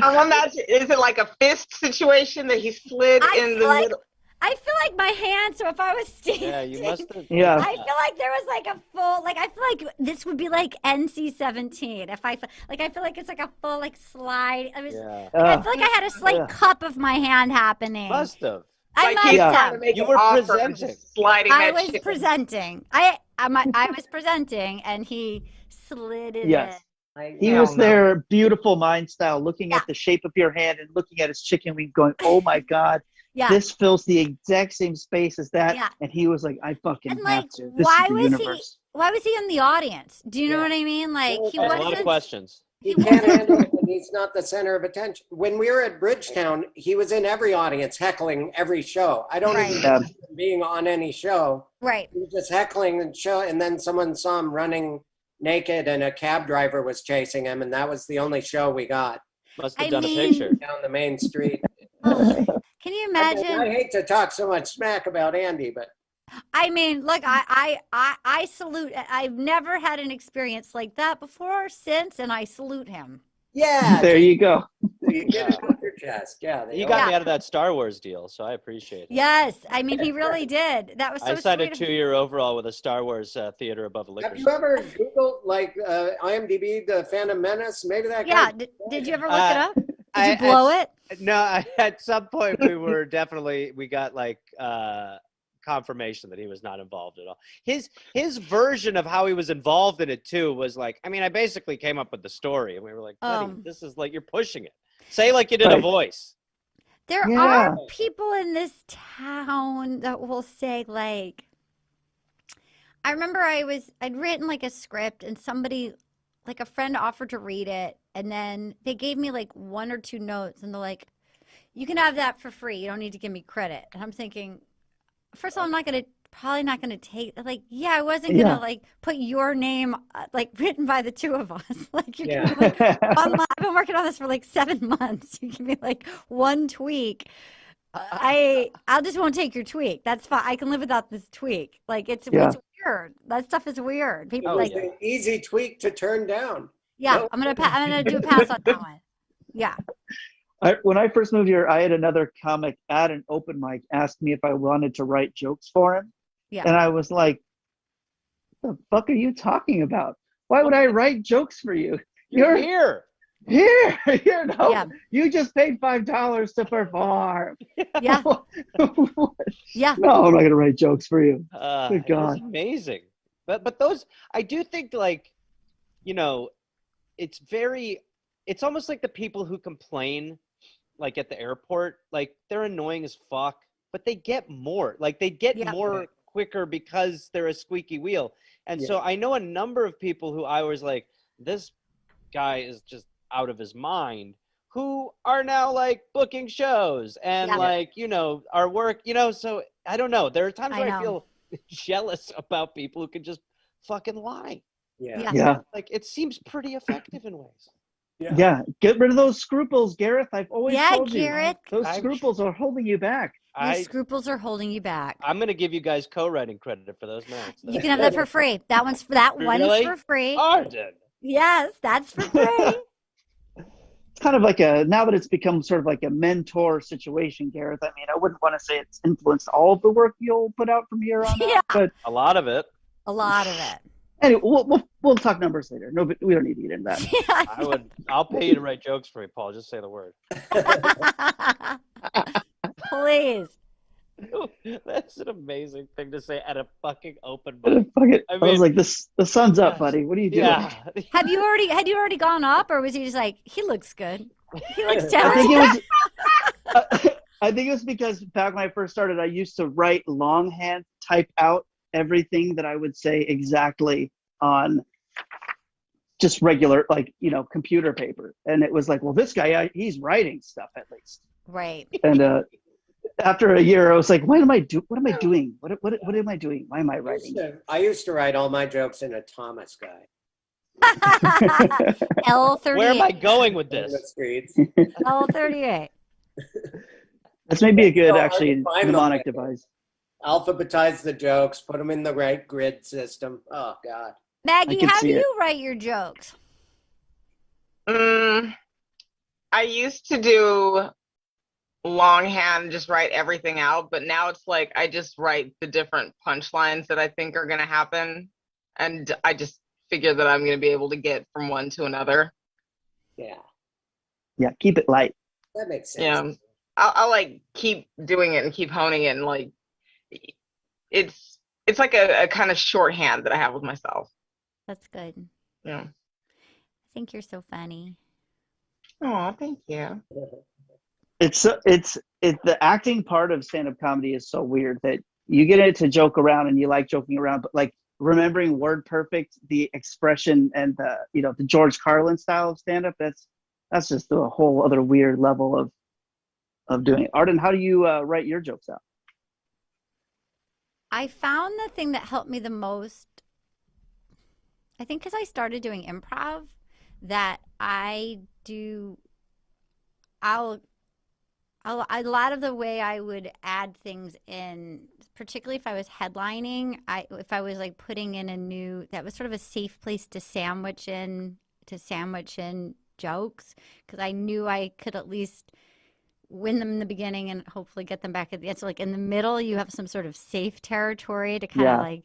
I'm imagining, is it like a fist situation that he slid in the middle? I feel like my hand, so if I was standing, yeah, you must have. Yeah. I feel like there was like a full, like I feel like this would be like NC-17. If I feel like it's like a full like slide. I feel like I had a slight cup of my hand happening. Must have. I must have. You were presenting. Sliding I was presenting. I was presenting, and he slid it in. He was there, beautiful mind style, looking at the shape of your hand and looking at his chicken wing, going, "Oh my God, this fills the exact same space as that." Yeah. And he was like, "I fucking have to. This is the universe." Why was he in the audience? Do you know what I mean? Like he wasn't. A lot of questions. He can't handle it when he's not the center of attention. When we were at Bridgetown, he was in every audience heckling every show. I don't even remember him being on any show. Right. He was just heckling the show, and then someone saw him running naked, and a cab driver was chasing him, and that was the only show we got. Must have done a picture down the main street. Can you imagine? I hate to talk so much smack about Andy, but I mean, look, I salute. I've never had an experience like that before or since, and I salute him. Yeah. There you go. You get it off your chest. Yeah. You got me out of that Star Wars deal, so I appreciate it. Yes. I mean, he really did. That was so I signed sweet a 2-year overall with a Star Wars theater above a liquor store. Have you ever Googled, like, IMDb, The Phantom Menace? Maybe that guy... Yeah. Did you ever look it up? Did you blow it? No, at some point we got like confirmation that he was not involved at all. His version of how he was involved in it too was like, I mean, I basically came up with the story, and we were like, buddy, this is like, you're pushing it. Say like you did a voice. There are people in this town that will say like, I remember I'd written like a script, and somebody, like a friend, offered to read it, and then they gave me like 1 or 2 notes, and they're like, you can have that for free. You don't need to give me credit. And I'm thinking, first of all, I'm probably not gonna take, like, I wasn't gonna like put your name like written by the 2 of us. Like, you're gonna be, like, I've been working on this for like 7 months. You give me like 1 tweak. I just won't take your tweak. That's fine. I can live without this tweak. Like, it's weird. That stuff is weird. People an easy tweak to turn down. Yeah, I'm gonna do a pass on that one. Yeah. When I first moved here, I had another comic at an open mic ask me if I wanted to write jokes for him. Yeah. And I was like, what the fuck are you talking about? Why would I write jokes for you? You're here. No, you just paid $5 to perform. Yeah. Yeah. No, I'm not gonna write jokes for you. Good God. It's amazing. But those, I do think, like, you know, it's almost like the people who complain, like at the airport, like they're annoying as fuck, but they get more. Like they get more quicker because they're a squeaky wheel. And so I know a number of people who I was like, this guy is just out of his mind, who are now like booking shows and like, you know, our work, you know, so I don't know. There are times where I feel jealous about people who can just fucking lie. Yeah. Like it seems pretty effective in ways. Yeah. Get rid of those scruples, Gareth. I've always told Gareth. you. Those scruples are holding you back. These scruples are holding you back. I'm going to give you guys co-writing credit for those notes. You can have that for free. One's for free. Arden. Yes, that's for free. It's kind of like now that it's become sort of like a mentor situation, Gareth. I mean, I wouldn't want to say it's influenced all of the work you'll put out from here on out, but a lot of it. Anyway, we'll talk numbers later. No, but we don't need to get into that. I'll pay you to write jokes for me, Paul. Just say the word. Please. That's an amazing thing to say at a fucking open I mic. I was like, the sun's up, buddy. What are you doing? Yeah. Had you already gone up, or was he just like, he looks good? He looks I talented. think it was. I think it was because back when I first started, I used to write longhand, type out everything that I would say exactly on just regular, like, computer paper. And it was like, well, this guy, he's writing stuff at least. Right. And after a year, I was like, what am I doing? What am I doing? Why am I writing? I used to write all my jokes in a Thomas guy. L38. Where am I going with this? L38. That's maybe a good, actually, mnemonic device. Alphabetize the jokes, put them in the right grid system. Oh, God. Maggie, how do you write your jokes? I used to do longhand, just write everything out, but now it's like I just write the different punchlines that I think are going to happen, and I just figure that I'm going to be able to get from one to another. Yeah, keep it light. That makes sense. Yeah, I'll like keep doing it and keep honing it, and like it's like a kind of shorthand that I have with myself. That's good. Yeah. I think you're so funny. Oh, thank you. It's the acting part of stand-up comedy is so weird that you get it to joke around and you like joking around, but like remembering word perfect, the expression and the George Carlin style of stand-up, that's just a whole other weird level of doing it. Arden, how do you write your jokes out? I found the thing that helped me the most, I think, because I started doing improv, that a lot of the way I would add things in, particularly if I was headlining, if I was like putting in that was sort of a safe place to sandwich in jokes, because I knew I could at least win them in the beginning and hopefully get them back at the end. So like in the middle, you have some sort of safe territory to kind of like,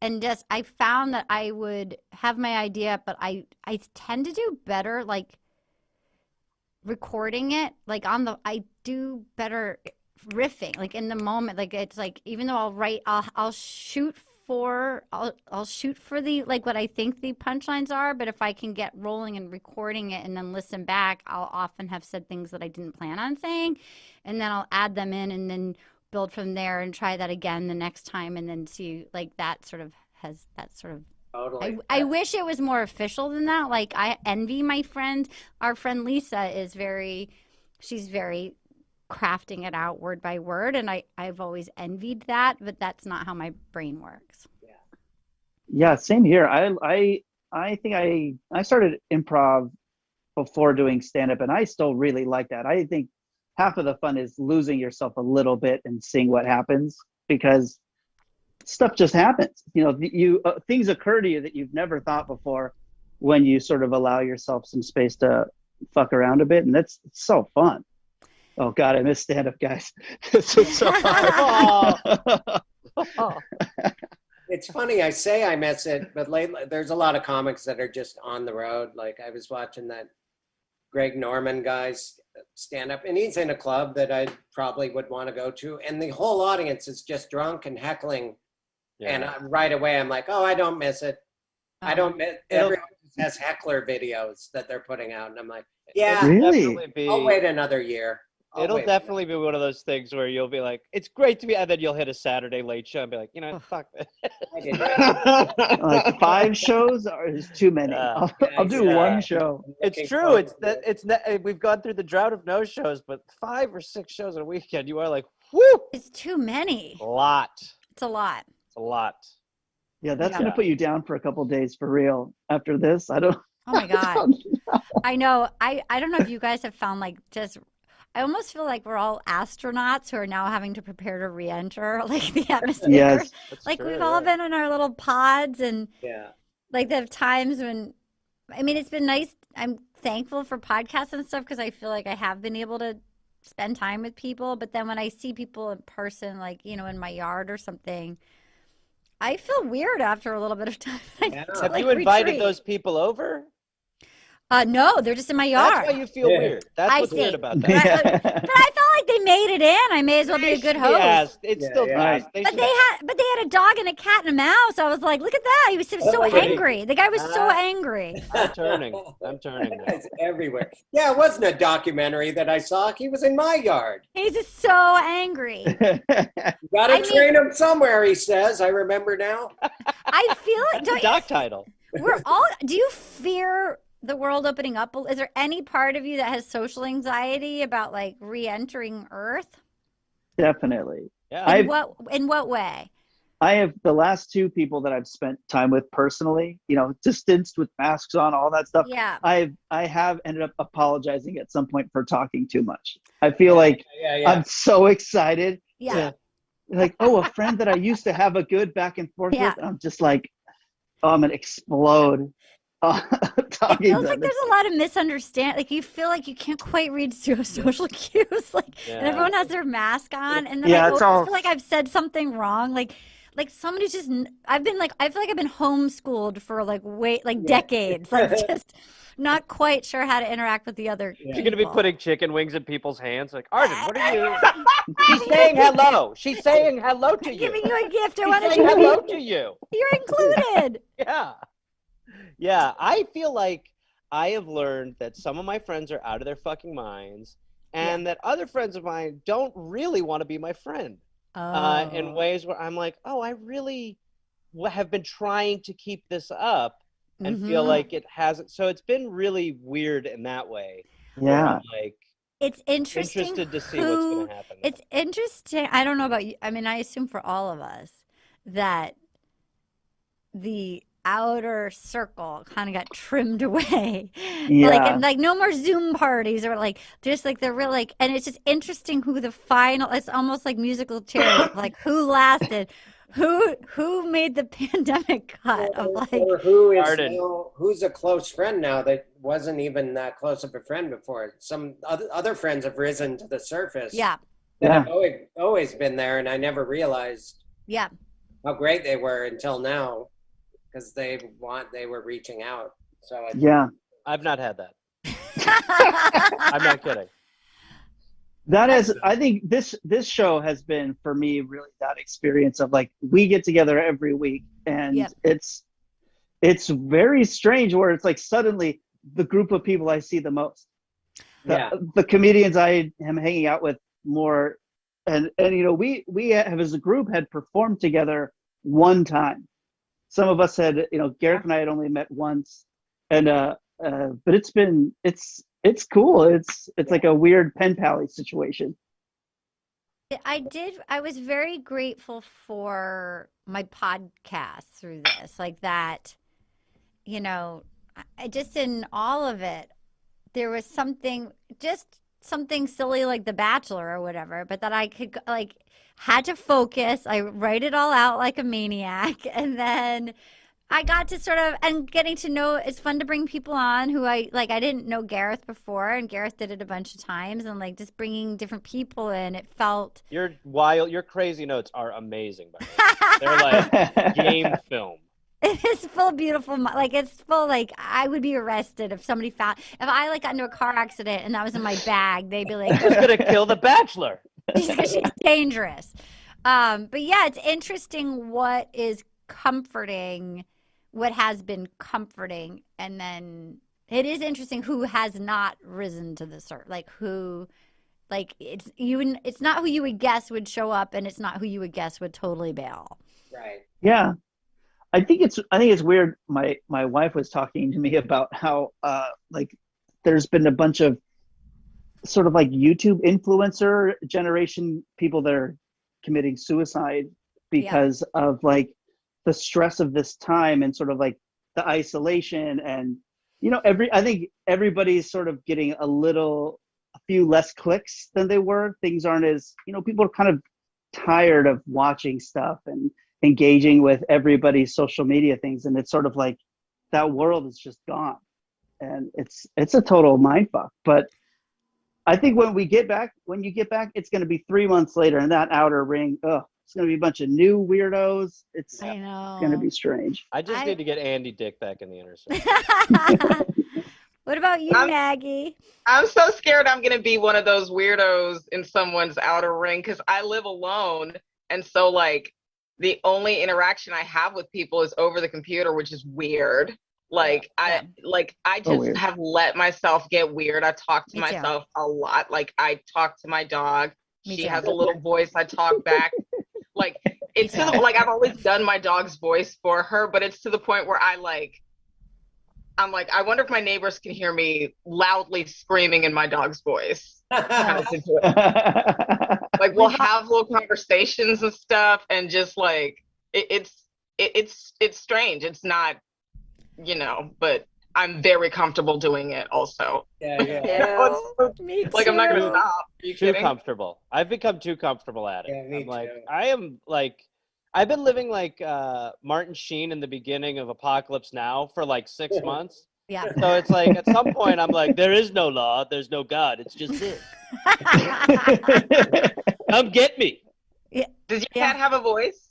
and just, I found that I would have my idea, but I tend to do better like recording it, like I do better riffing, like in the moment. Like it's like, even though I'll shoot for the, like what I think the punchlines are, but if I can get rolling and recording it and then listen back, I'll often have said things that I didn't plan on saying, and then I'll add them in and then build from there and try that again the next time, and then see, like, that sort of has that sort of totally. I wish it was more official than that. Like, I envy my friend. Our friend Lisa she's very crafting it out word by word, and I've always envied that, but that's not how my brain works. Yeah, same here. I think I started improv before doing stand-up, and I still really like that. I think half of the fun is losing yourself a little bit and seeing what happens, because stuff just happens. Things occur to you that you've never thought before when you sort of allow yourself some space to fuck around a bit, and that's so fun. Oh God, I miss stand-up, guys. This is so fun. It's funny, I say I miss it, but lately there's a lot of comics that are just on the road. Like, I was watching that Greg Norman guy's stand-up, and he's in a club that I probably would want to go to, and the whole audience is just drunk and heckling. Yeah. And right away I'm like, oh, I don't miss it. I don't miss. Everyone has heckler videos that they're putting out, and I'm like, yeah, really? I'll wait another year. It'll definitely be one of those things where you'll be like, it's great to be, and then you'll hit a Saturday late show and be like, fuck that. Like 5 shows is too many. I'll do one show. It's true. We've gone through the drought of no shows, but 5 or 6 shows a weekend, you are like, whoo! It's too many. A lot. It's a lot. It's a lot. Yeah, that's gonna put you down for a couple days for real. After this, I don't. Oh my God. I know. I don't know if you guys have found, like, just. I almost feel like we're all astronauts who are now having to prepare to re-enter, like, the atmosphere. Yes, like true, we've all been in our little pods, and like there are times when, I mean, it's been nice. I'm thankful for podcasts and stuff, because I feel like I have been able to spend time with people. But then when I see people in person, like, in my yard or something, I feel weird after a little bit of time. Have you invited those people over? No, they're just in my yard. That's why you feel weird. That's what's weird about that. But I felt like they made it in. I may as well be a good host. Yes, it's still right. But they had a dog and a cat and a mouse. I was like, look at that. He was so angry. The guy was so angry. I'm turning. It's everywhere. Yeah, it wasn't a documentary that I saw. He was in my yard. He's just so angry. Gotta train him somewhere, he says. I remember now. I feel like That's a doc title. Do you fear the world opening up? Is there any part of you that has social anxiety about like re-entering Earth? Definitely. Yeah. In what way? I have the last two people that I've spent time with personally, distanced with masks on, all that stuff. Yeah. I have ended up apologizing at some point for talking too much. I feel like I'm so excited. Yeah. Like, a friend that I used to have a good back and forth with. I'm just like, I'm gonna explode. It feels like there's a lot of misunderstanding. Like you feel like you can't quite read social cues. And everyone has their mask on, and then I feel like I've said something wrong. Like somebody's just. I feel like I've been homeschooled for decades. Just not quite sure how to interact with the other. You're gonna be putting chicken wings in people's hands. Like, Arden, what are you? She's saying hello. She's saying hello to you. Giving you a gift. I want to say hello to you. You're included. Yeah, I feel like I have learned that some of my friends are out of their fucking minds, and that other friends of mine don't really want to be my friend. In ways where I'm like, I really have been trying to keep this up and feel like it hasn't. So it's been really weird in that way. Yeah. It's interesting to see what's going to happen. It's interesting. I don't know about you. I mean, I assume for all of us that the outer circle kind of got trimmed away. Like no more Zoom parties or just the real and it's just interesting who the final. It's almost like musical chairs. Like who lasted. Who made the pandemic cut of or who is Arden. Who's a close friend now that wasn't even that close of a friend before? Some other friends have risen to the surface. Yeah. That have always been there, and I never realized how great they were until now, because they were reaching out. So I've not had that. I'm not kidding. That is, I think this show has been for me really that experience of we get together every week, and it's very strange where it's like suddenly the group of people I see the most, the comedians I am hanging out with more, and we have as a group had performed together one time. Some of us had, Gareth and I had only met once, and but it's cool. It's like a weird pen pally situation. I was very grateful for my podcast through this, that, I just in all of it, there was something silly like The Bachelor or whatever, but that I could had to focus. I write it all out like a maniac, and then I got to sort of, and getting to know, it's fun to bring people on who I didn't know Gareth before, and Gareth did it a bunch of times, and just bringing different people in, it felt. Your crazy notes are amazing, by the way. They're like game film. It's full of beautiful, it's full, I would be arrested if somebody found, if I got into a car accident and that was in my bag, they'd be like, who's gonna kill the Bachelor? She's dangerous. But yeah, it's interesting what is comforting, what has been comforting, and then it is interesting who has not risen to the surface, it's not who you would guess would show up, and it's not who you would guess would totally bail. Right. Yeah. I think it's weird. My wife was talking to me about how there's been a bunch of sort of YouTube influencer generation people that are committing suicide because of the stress of this time and sort of the isolation, and I think everybody's sort of getting a few less clicks than they were. Things aren't as people are kind of tired of watching stuff and engaging with everybody's social media things, and it's sort of that world is just gone, and it's a total mindfuck. But I think when you get back, it's going to be 3 months later, and that outer ring, it's going to be a bunch of new weirdos. It's going to be strange. I just need to get Andy Dick back in the inner circle. What about you, Maggie? I'm so scared I'm going to be one of those weirdos in someone's outer ring because I live alone. And so, like, the only interaction I have with people is over the computer, which is weird. Like, I just have let myself get weird. I talk to myself a lot. Like, I talk to my dog. She has a little voice. I talk back. Like, it's to the, like, I've always done my dog's voice for her, but it's to the point where I'm like, I wonder if my neighbors can hear me loudly screaming in my dog's voice. Like, we'll have little conversations and stuff, and just like it's strange. It's not, but I'm very comfortable doing it also. Yeah. Me too. Like, I'm not gonna stop. Are you too kidding? comfortable. I've become too comfortable at it. Yeah, me I'm like, too. I am like, I've been living like Martin Sheen in the beginning of Apocalypse Now for like 6 months. Yeah. So it's like at some point I'm like, there is no law, there's no God, it's just this. Come get me. Does your cat have a voice?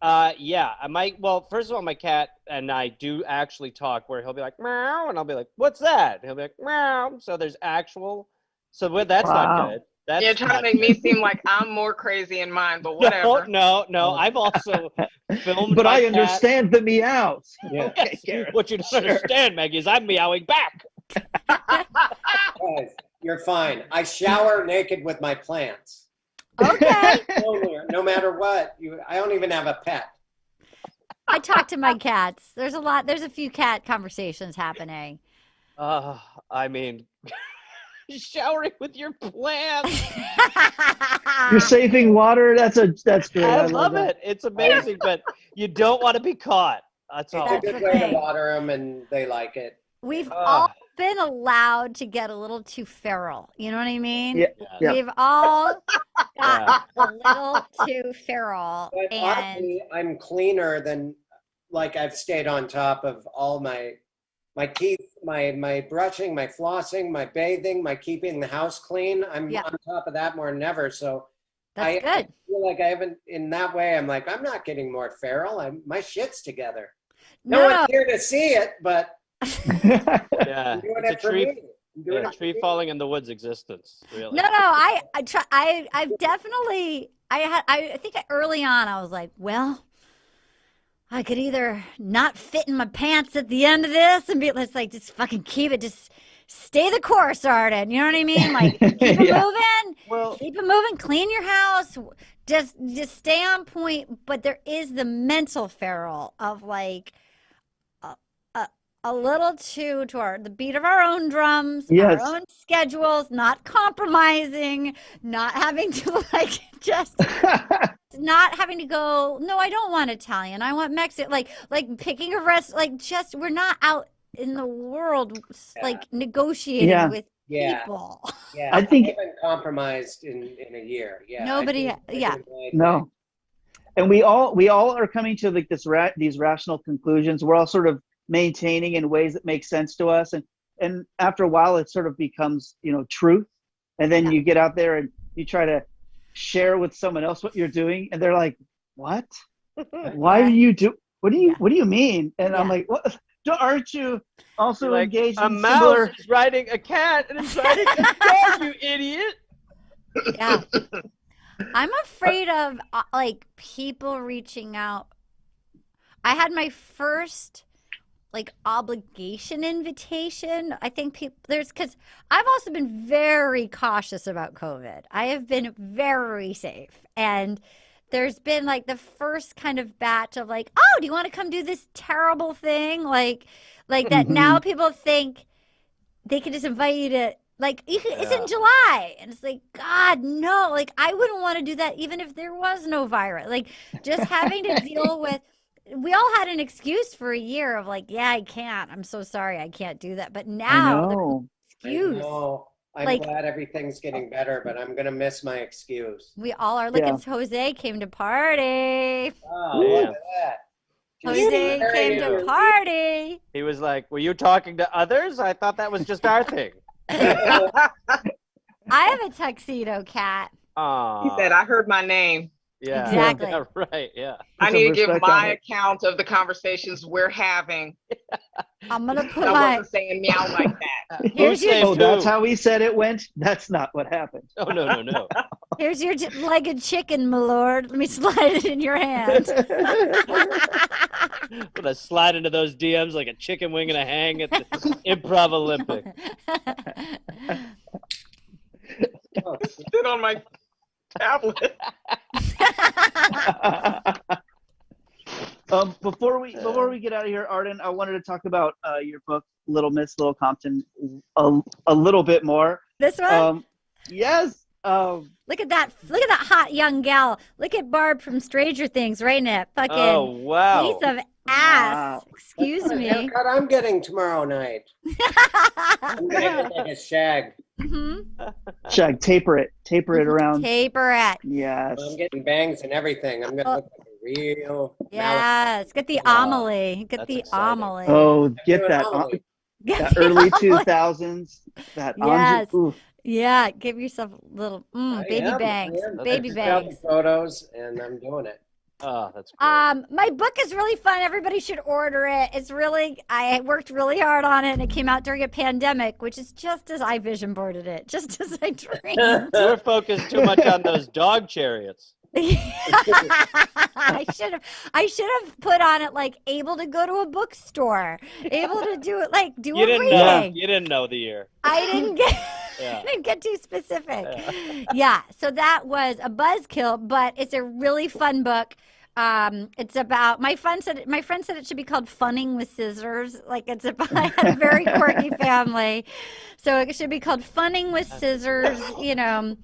Yeah, I might. Well, first of all, my cat and I do actually talk where he'll be like, meow, and I'll be like, what's that? And he'll be like, meow. So there's actual. So that's not good. That's You're trying to make me seem like I'm more crazy in mine, but whatever. No. I've also filmed. But my I cat. understand the meows. Yeah. Okay, Yes. Gareth. What you don't understand, Maggie, is I'm meowing back. Guys, you're fine. I shower naked with my plants. Okay. No matter what. I don't even have a pet. I talk to my cats. There's a few cat conversations happening. I mean, showering with your plants. You're saving water. That's great. I love it. It's amazing, but you don't want to be caught. That's all. It's a good way to water them, and they like it. We've all been allowed to get a little too feral. You know what I mean? Yeah. We've all got a little too feral. But oddly, I'm cleaner than, like, I've stayed on top of all my teeth, my brushing, my flossing, my bathing, my keeping the house clean. I'm on top of that more than ever. So that's good. I feel like I haven't, in that way, I'm like, I'm not getting more feral. My shit's together. No one's here to see it, but yeah, I'm doing it's it for me. A tree falling in the woods existence. Really. No, I've definitely, I think early on I was like, well, I could either not fit in my pants at the end of this and be, let's like, just fucking keep it, just stay the course, Arden. You know what I mean? Like, keep it moving, keep it moving, clean your house, just stay on point. But there is the mental feral of like, a little too to the beat of our own drums, our own schedules, not compromising, not having to like just not having to go, no, I don't want Italian, I want Mexican, like picking a rest, like just we're not out in the world like negotiating with people. Yeah, I think I've been compromised in a year. Yeah. Nobody No. And we all are coming to like these rational conclusions. We're all sort of maintaining in ways that make sense to us, and after a while it sort of becomes truth, and then you get out there and you try to share with someone else what you're doing, and they're like, what? Why do you do what do you mean? And I'm like, what? Aren't you also engaged in mouse is riding a cat and it's riding a dog, you idiot? Yeah. I'm afraid of like people reaching out. I had my first like obligation invitation. I think because I've also been very cautious about COVID. I have been very safe. And there's been like the first kind of batch of like, oh, do you want to come do this terrible thing? Like that now people think they can just invite you to like, it's in July. And it's like, God, no, like I wouldn't want to do that even if there was no virus. Like just having to deal with, we all had an excuse for a year of like, yeah, I can't. I'm so sorry. I can't do that. But now the excuse. I'm glad everything's getting better, but I'm going to miss my excuse. We all are. Look, it's Jose came to party. Oh, look at that. Jose came to party. He was like, were you talking to others? I thought that was just our thing. I have a tuxedo cat. Aww. He said, I heard my name. Yeah. Exactly. Yeah, right. Yeah. I Put need to some give respect on my it. account of the conversations we're having. I'm gonna put I my. wasn't saying meow like that. Who Here's your- saved Oh, that's who? how he said it went? That's not what happened. Oh, no. Here's your legged chicken, my lord. Let me slide it in your hand. When I slide into those DMs like a chicken wing and a hang at the Improv Olympic. Oh, Sit on my tablet. Before we get out of here, Arden, I wanted to talk about your book, Little Miss Little Compton, a little bit more. This one? Yes. Look at that hot young gal. Look at Barb from Stranger Things right in it. Fucking Oh, wow. piece of ass. Wow. Excuse what me. haircut I'm getting tomorrow night. I'm gonna look like a shag. Mhm. Shag, taper it around. Taper it. Yes. I'm getting bangs and everything. I'm gonna look like a real. Yes. Get the Wow. Amelie. Get That's the exciting. Amelie. Oh, get Doing that Amelie. Get that the early Amelie. 2000s. That Yes. ooh. Yeah. Give yourself a little baby bangs. Baby I bangs. took photos, and I'm doing it. Oh, that's great. My book is really fun. Everybody should order it. I worked really hard on it, and it came out during a pandemic, which is just as I vision boarded it, just as I dreamed. We're focused too much on those dog chariots. I should have put on it like able to go to a bookstore, able to do it like do You a didn't reading. know. You didn't know the year. I didn't get Yeah. I didn't get too specific. Yeah, so that was a buzzkill, but it's a really fun book. It's about my friend said it should be called Funning with Scissors. Like it's about I had a very quirky family, so it should be called Funning with Scissors. You know,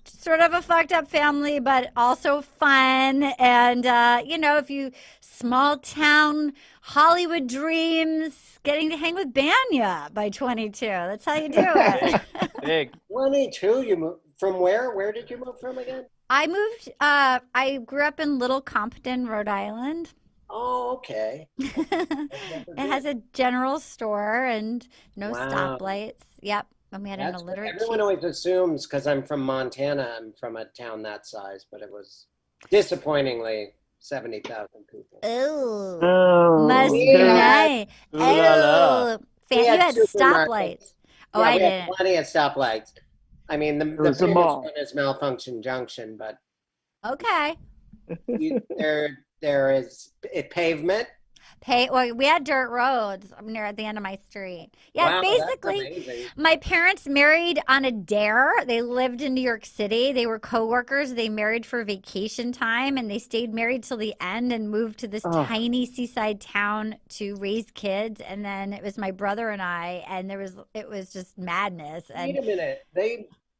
sort of a fucked up family, but also fun. And if you small town Hollywood dreams, getting to hang with Banya by 22. That's how you do it. Big. 22. You moved from where? Where did you move from again? I grew up in Little Compton, Rhode Island. Oh, okay. It has a general store and no Wow. stoplights. Yep. And we had an That's what illiterate everyone chief. always assumes because I'm from Montana. I'm from a town that size, but it was disappointingly 70,000 people. Ooh. Oh, Must be Yeah. nice. Ooh la la. Oh. We You had supermarkets. stoplights. Oh, Yeah, I we had didn't. plenty of stoplights. I mean, the was a famous mall. one is Malfunction Junction, but Okay. there is pavement. Well, we had dirt roads near at the end of my street. Yeah, Wow, basically. that's amazing. My parents married on a dare. They lived in New York City. They were coworkers. They married for vacation time, and they stayed married till the end and moved to this tiny seaside town to raise kids. And then it was my brother and I, and it was just madness. And Wait a minute.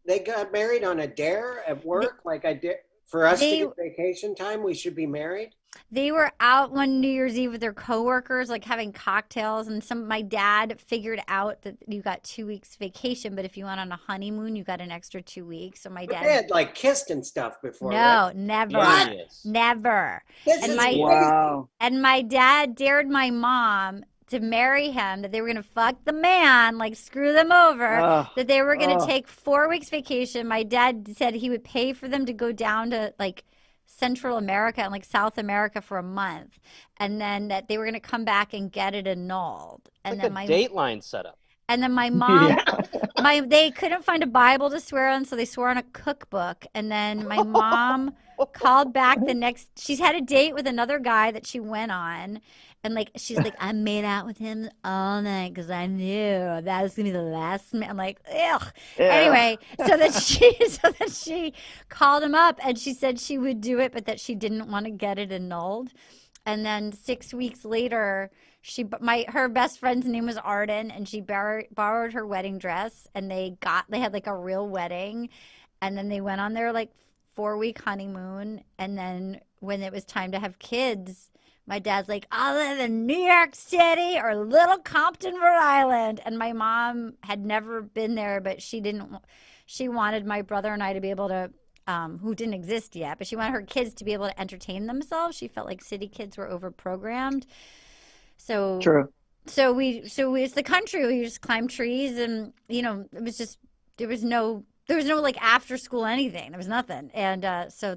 They got married on a dare at work? Like I did for us to get vacation time, we should be married? They were out one New Year's Eve with their coworkers, like having cocktails, and my dad figured out that you got 2 weeks vacation, but if you went on a honeymoon, you got an extra 2 weeks. So my But dad they had like kissed and stuff before. no, right? never, Yes. never. This And is my- crazy. Wow. And my dad dared my mom to marry him, that they were going to fuck the man, like screw them over, Oh, that they were going to oh. take 4 weeks vacation. My dad said he would pay for them to go down to like Central America and like South America for a month, and then that they were going to come back and get it annulled. And Like then a Dateline setup. and then my mom, Yeah. they couldn't find a Bible to swear on, so they swore on a cookbook. And then my mom called back she's had a date with another guy that she went on. And like, she's like, I made out with him all night because I knew that was going to be the last man. I'm like, ugh. Yeah. Anyway, so that she called him up and she said she would do it, but that she didn't want to get it annulled. And then 6 weeks later, her best friend's name was Arden, and she borrowed her wedding dress, and they had like a real wedding, and then they went on their like 4-week honeymoon, and then when it was time to have kids, my dad's like, I live in New York City or Little Compton, Rhode Island, and my mom had never been there, but she wanted my brother and I to be able to. Who didn't exist yet, but she wanted her kids to be able to entertain themselves. She felt like city kids were overprogrammed. So True. So it's the country. We just climbed trees, and there was no there was no like after school anything. There was nothing, and so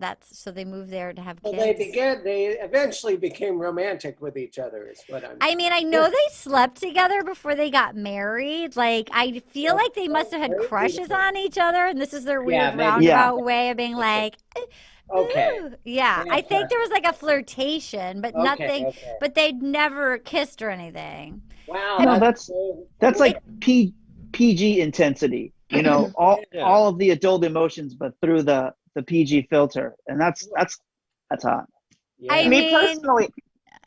they moved there to have Well, kids. they eventually became romantic with each other. Is what I mean, I know they slept together before they got married. Like, I feel like they must have had crushes on each other, and this is their weird roundabout way of being like, okay, yeah. I think there was like a flirtation, but nothing. Okay. But they'd never kissed or anything. Wow, No, that's like PG intensity. You know, all of the adult emotions, but through the PG filter, and that's hot. Yeah. I Me mean, personally,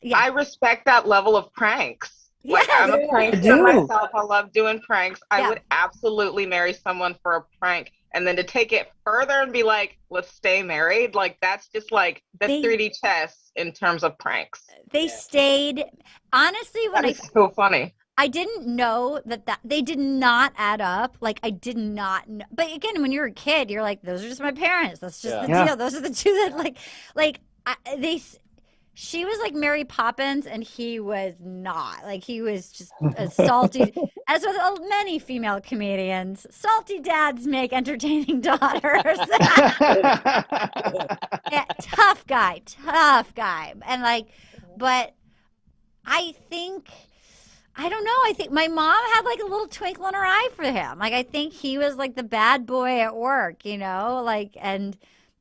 yeah. I respect that level of pranks. Like, Yes. I'm a prankster myself. I love doing pranks. I would absolutely marry someone for a prank. And then to take it further and be like, let's stay married. Like, that's just like the 3D chess in terms of pranks. They stayed. Honestly, when that is so funny. I didn't know that they did not add up. Like, I did not know. But again, when you're a kid, you're like, those are just my parents. That's just the deal. Those are the two that she was like Mary Poppins and he was not. Like, he was just a salty, as with many female comedians, salty dads make entertaining daughters. Yeah, tough guy. And like, but I don't know. I think my mom had like a little twinkle in her eye for him. Like, I think he was like the bad boy at work, you know, like,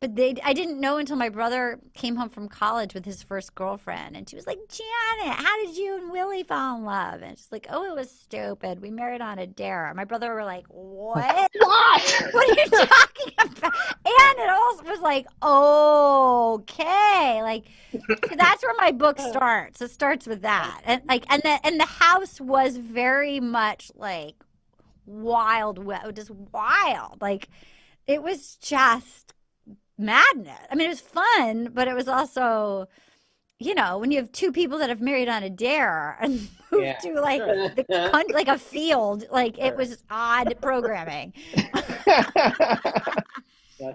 but I didn't know until my brother came home from college with his first girlfriend. And she was like, Janet, how did you and Willie fall in love? And she's like, oh, it was stupid. We married on a dare. And my brother were like, what? What are you talking about? And it also was like, okay. Like, so that's where my book starts. It starts with that. And like, and the house was very much like wild, just wild. Like, it was just madness. I mean, it was fun, but it was also, you know, when you have two people that have married on a dare and moved to like like a field, like it was odd programming.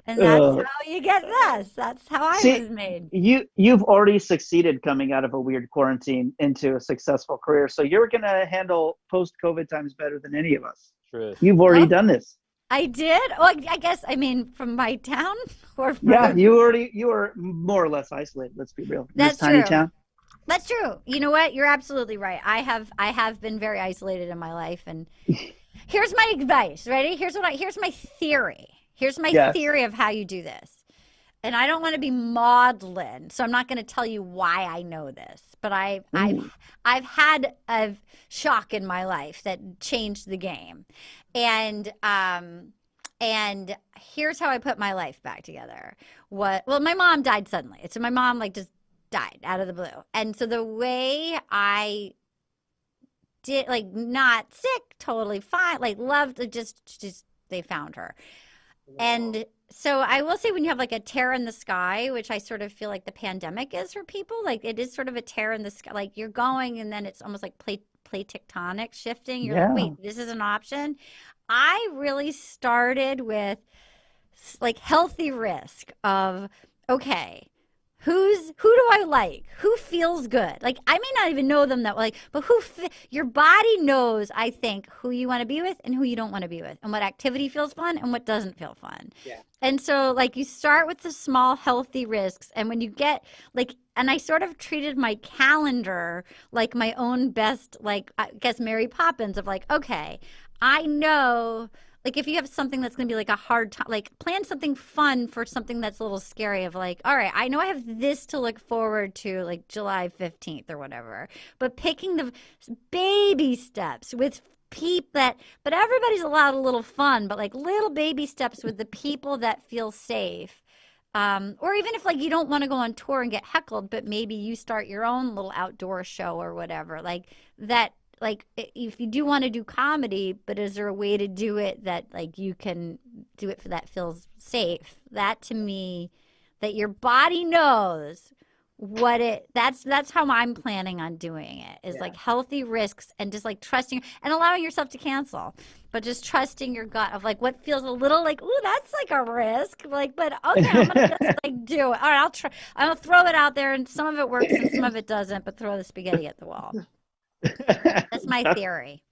And that's how you get this. That's how I was made. You've already succeeded coming out of a weird quarantine into a successful career, so you're gonna handle post-COVID times better than any of us. True. You've already done this. I did. Well, I guess, I mean, from my town or from... Yeah, you were more or less isolated. Let's be real. That's tiny true. Town. That's true. You know what? You're absolutely right. I have been very isolated in my life, and here's my advice. Ready? Here's my theory. Here's my theory of how you do this. And I don't want to be maudlin, so I'm not going to tell you why I know this. But I've had a shock in my life that changed the game. And here's how I put my life back together. Well, my mom died suddenly. So my mom like just died out of the blue. And so the way I did, like, not sick, totally fine, like loved, just they found her. Wow. And so I will say, when you have like a tear in the sky, which I sort of feel like the pandemic is for people, like it is sort of a tear in the sky, like you're going and then it's almost like plate tectonic shifting. You're like, wait, this is an option. I really started with like healthy risk of, okay, who do I like? Who feels good? Like, I may not even know them that well, but your body knows, I think, who you want to be with and who you don't want to be with, and what activity feels fun and what doesn't feel fun. Yeah. And so, like, you start with the small, healthy risks, and when you get like, and I sort of treated my calendar like my own best, like, I guess Mary Poppins, of like, okay, I know. Like, if you have something that's going to be like a hard time, like plan something fun for something that's a little scary, of like, all right, I know I have this to look forward to, like July 15th or whatever, but picking the baby steps with people but everybody's allowed a little fun, but like little baby steps with the people that feel safe. Or even if like you don't want to go on tour and get heckled, but maybe you start your own little outdoor show or whatever, like that. Like, if you do want to do comedy, but is there a way to do it that, like, you can do it that feels safe? That, to me, that your body knows that's how I'm planning on doing it, is like healthy risks and just like trusting and allowing yourself to cancel, but just trusting your gut of like what feels a little like, ooh, that's like a risk, like, but okay, I'm gonna just like do it. All right, I'll throw it out there, and some of it works and some of it doesn't, but throw the spaghetti at the wall. That's my theory.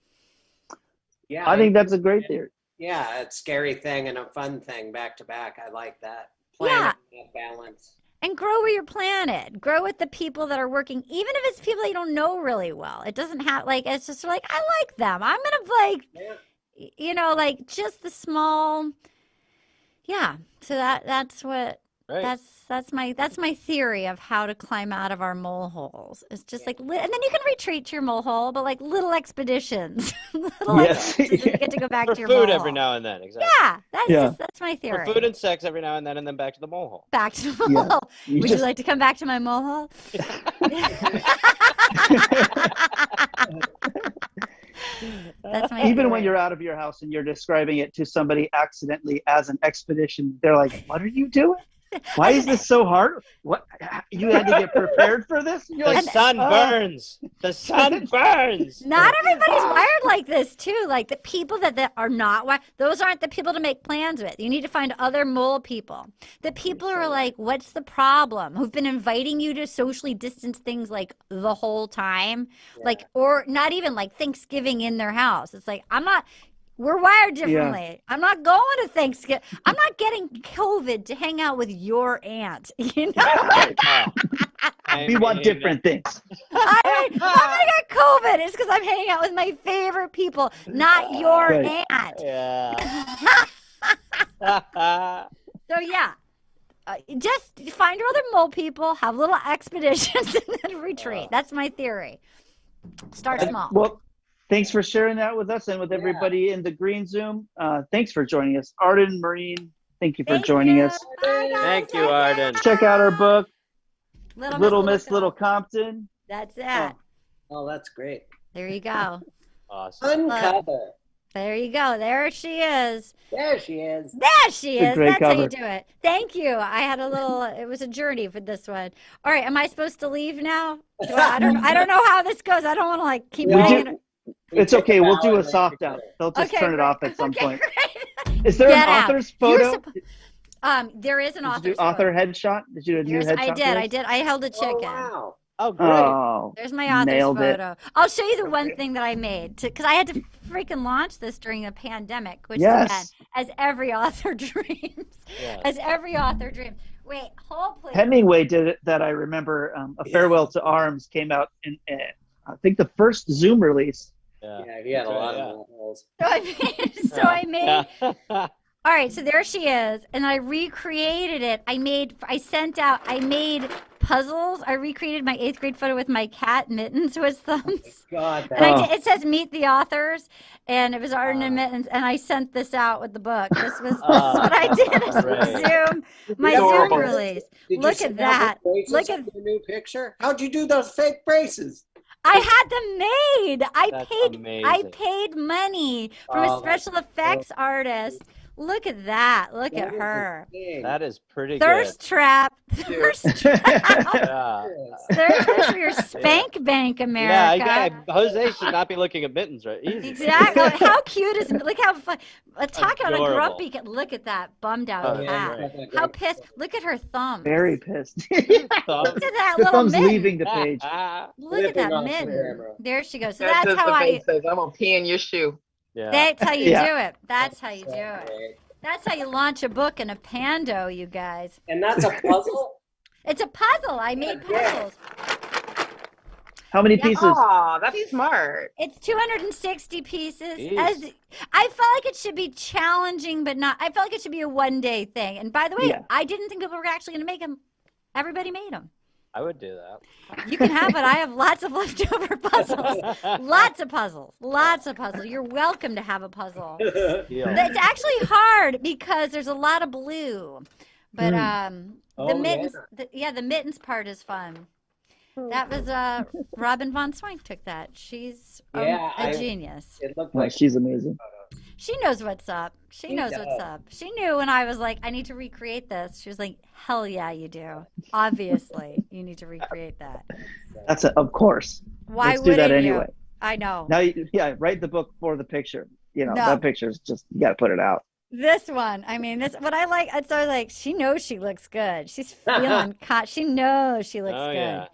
Yeah, I think that's a great theory. yeah, a scary thing and a fun thing back to back. I like that. Yeah. That balance. And grow where you're planted. Grow with the people that are working, even if it's people that you don't know really well. It doesn't have like it's just like I like them. I'm gonna like just the small. Yeah. So that's what that's my theory of how to climb out of our mole holes. It's just like and then you can retreat to your mole hole, but like little expeditions. Expeditions, you get to go back to your food mole every hole. now and then. Exactly. Yeah, that's my theory. For food and sex every now and then back to the mole hole. Back to the mole hole. Would you like to come back to my mole hole? That's my Even theory. when you're out of your house and you're describing it to somebody accidentally as an expedition, they're like, "What are you doing? Why is this so hard? What you had to get prepared for this?" And you're The like, sun burns. The sun burns. Not everybody's wired like this too. Like the people that are not wired, those aren't the people to make plans with. You need to find other mole people. The people who are like, what's the problem? Who've been inviting you to socially distance things like the whole time. Like, or not even like Thanksgiving in their house. It's like, we're wired differently. I'm not going to Thanksgiving. I'm not getting COVID to hang out with your aunt. You know? we want different things. I'm gonna get COVID. It's because I'm hanging out with my favorite people, not your aunt. Yeah. So yeah, just find your other mole people, have little expeditions, and then retreat. That's my theory. Start small. Well, thanks for sharing that with us and with everybody in the Green Zoom. Thanks for joining us. Arden, Myrin, thank you for joining us. Bye, guys. Thank you, Arden. Check out our book, Little Miss Little Compton. That's it. Oh, that's great. There you go. Awesome. Uncover. There you go. There she is. There she is. There she It's a is. great That's how you cover. do it. Thank you. I had a little. It was a journey for this one. All right. Am I supposed to leave now? I don't know how this goes. I don't want to like keep hanging. It's okay. We'll do a soft out. They'll just turn it off at some point. Great. Is there Get an out. author's photo? There is an Did you do author's author photo. headshot? Did you do a new headshot? I did. I held a chicken. Oh, wow. Oh, great. Oh, There's my author's nailed it. photo. I'll show you the one thing that I made because I had to freaking launch this during a pandemic, which Yes. again, as every author dreams. Yes. As every author dreams. Wait, hold please. Hemingway did it. That I remember. A Farewell to Arms came out in I think the first Zoom release. Yeah, he had a lot of holes. So I made. All right, so there she is, and I recreated it. I made puzzles. I recreated my 8th grade photo with my cat Mittens with thumbs. God, And it says "Meet the Authors," and it was Arden and Mittens, and I sent this out with the book. This was what I did as my Zoom release. Look at that! Look at the new picture. How'd you do those fake braces? I had them made. I That's paid money from a special effects artist. Look at that. Look at her. That is pretty Thirst good. trap. Thirst trap. Yeah. There's for your spank bank, America. Yeah, Jose should not be looking at Mittens, right? Easy. Exactly. How cute is Look how fun. Talk about a Adorable. grumpy cat. Look at that bummed out cat. right. How pissed. Look at her thumb. Very pissed. Look at that The little thumb's mitten. leaving the page. Look at that Flipping off the mitten. camera. There she goes. So That's that's just how the I. face says, I'm gonna pee in your shoe. Yeah. That's how you Yeah. do it. That's how you do it. That's how you launch a book in a Pando, you guys. And that's a puzzle? It's a puzzle. I made puzzles. How many pieces? Oh, that's smart. It's 260 pieces. Jeez. I felt like it should be challenging, but not. I felt like it should be a one-day thing. And by the way, Yeah. I didn't think people were actually going to make them. Everybody made them. I would do that. You can have it. I have lots of leftover puzzles. Lots of puzzles. Lots of puzzles. You're welcome to have a puzzle. Yeah. It's actually hard because there's a lot of blue. But Oh, the mittens, the mittens part is fun. That was Robin Von Swank took that. She's a genius. It looked Well, like she's amazing. She knows what's up. She knows what's up. She knew when I was like, I need to recreate this. She was like, hell yeah, you do. Obviously, you need to recreate that. That's of course. Why Let's do wouldn't that you? anyway. I know. Now, write the book for the picture. You know, No. that picture's just, you got to put it out. This one, I mean, this what I like. It's so like she knows she looks good. She's feeling caught. She knows she looks Oh, good. yeah.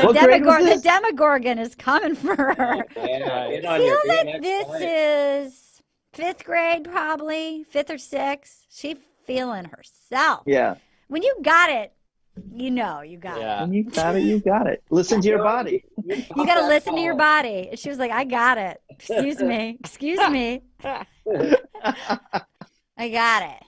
What grade was The this? Demogorgon is coming for her. Yeah, Right. get I on your feel like DNX this line. is 5th grade, probably 5th or 6th. She feeling herself. Yeah. When you got it, you know you got it. When you got it, you got it. Listen to your body. You got to listen to your body. She was like, I got it. Excuse me. Excuse me. I got it.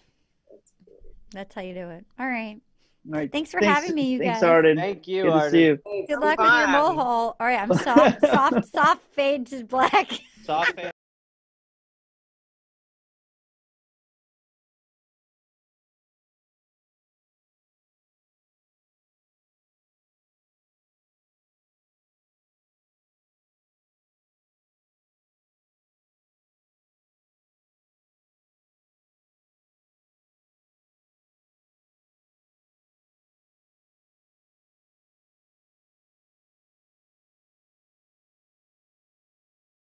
That's how you do it. All right. All right. Thanks for having me, you guys. Thanks, Arden. Thank you, Good to Arden. see you. Good luck with your mohole. All right, I'm soft fade to black. Soft fade.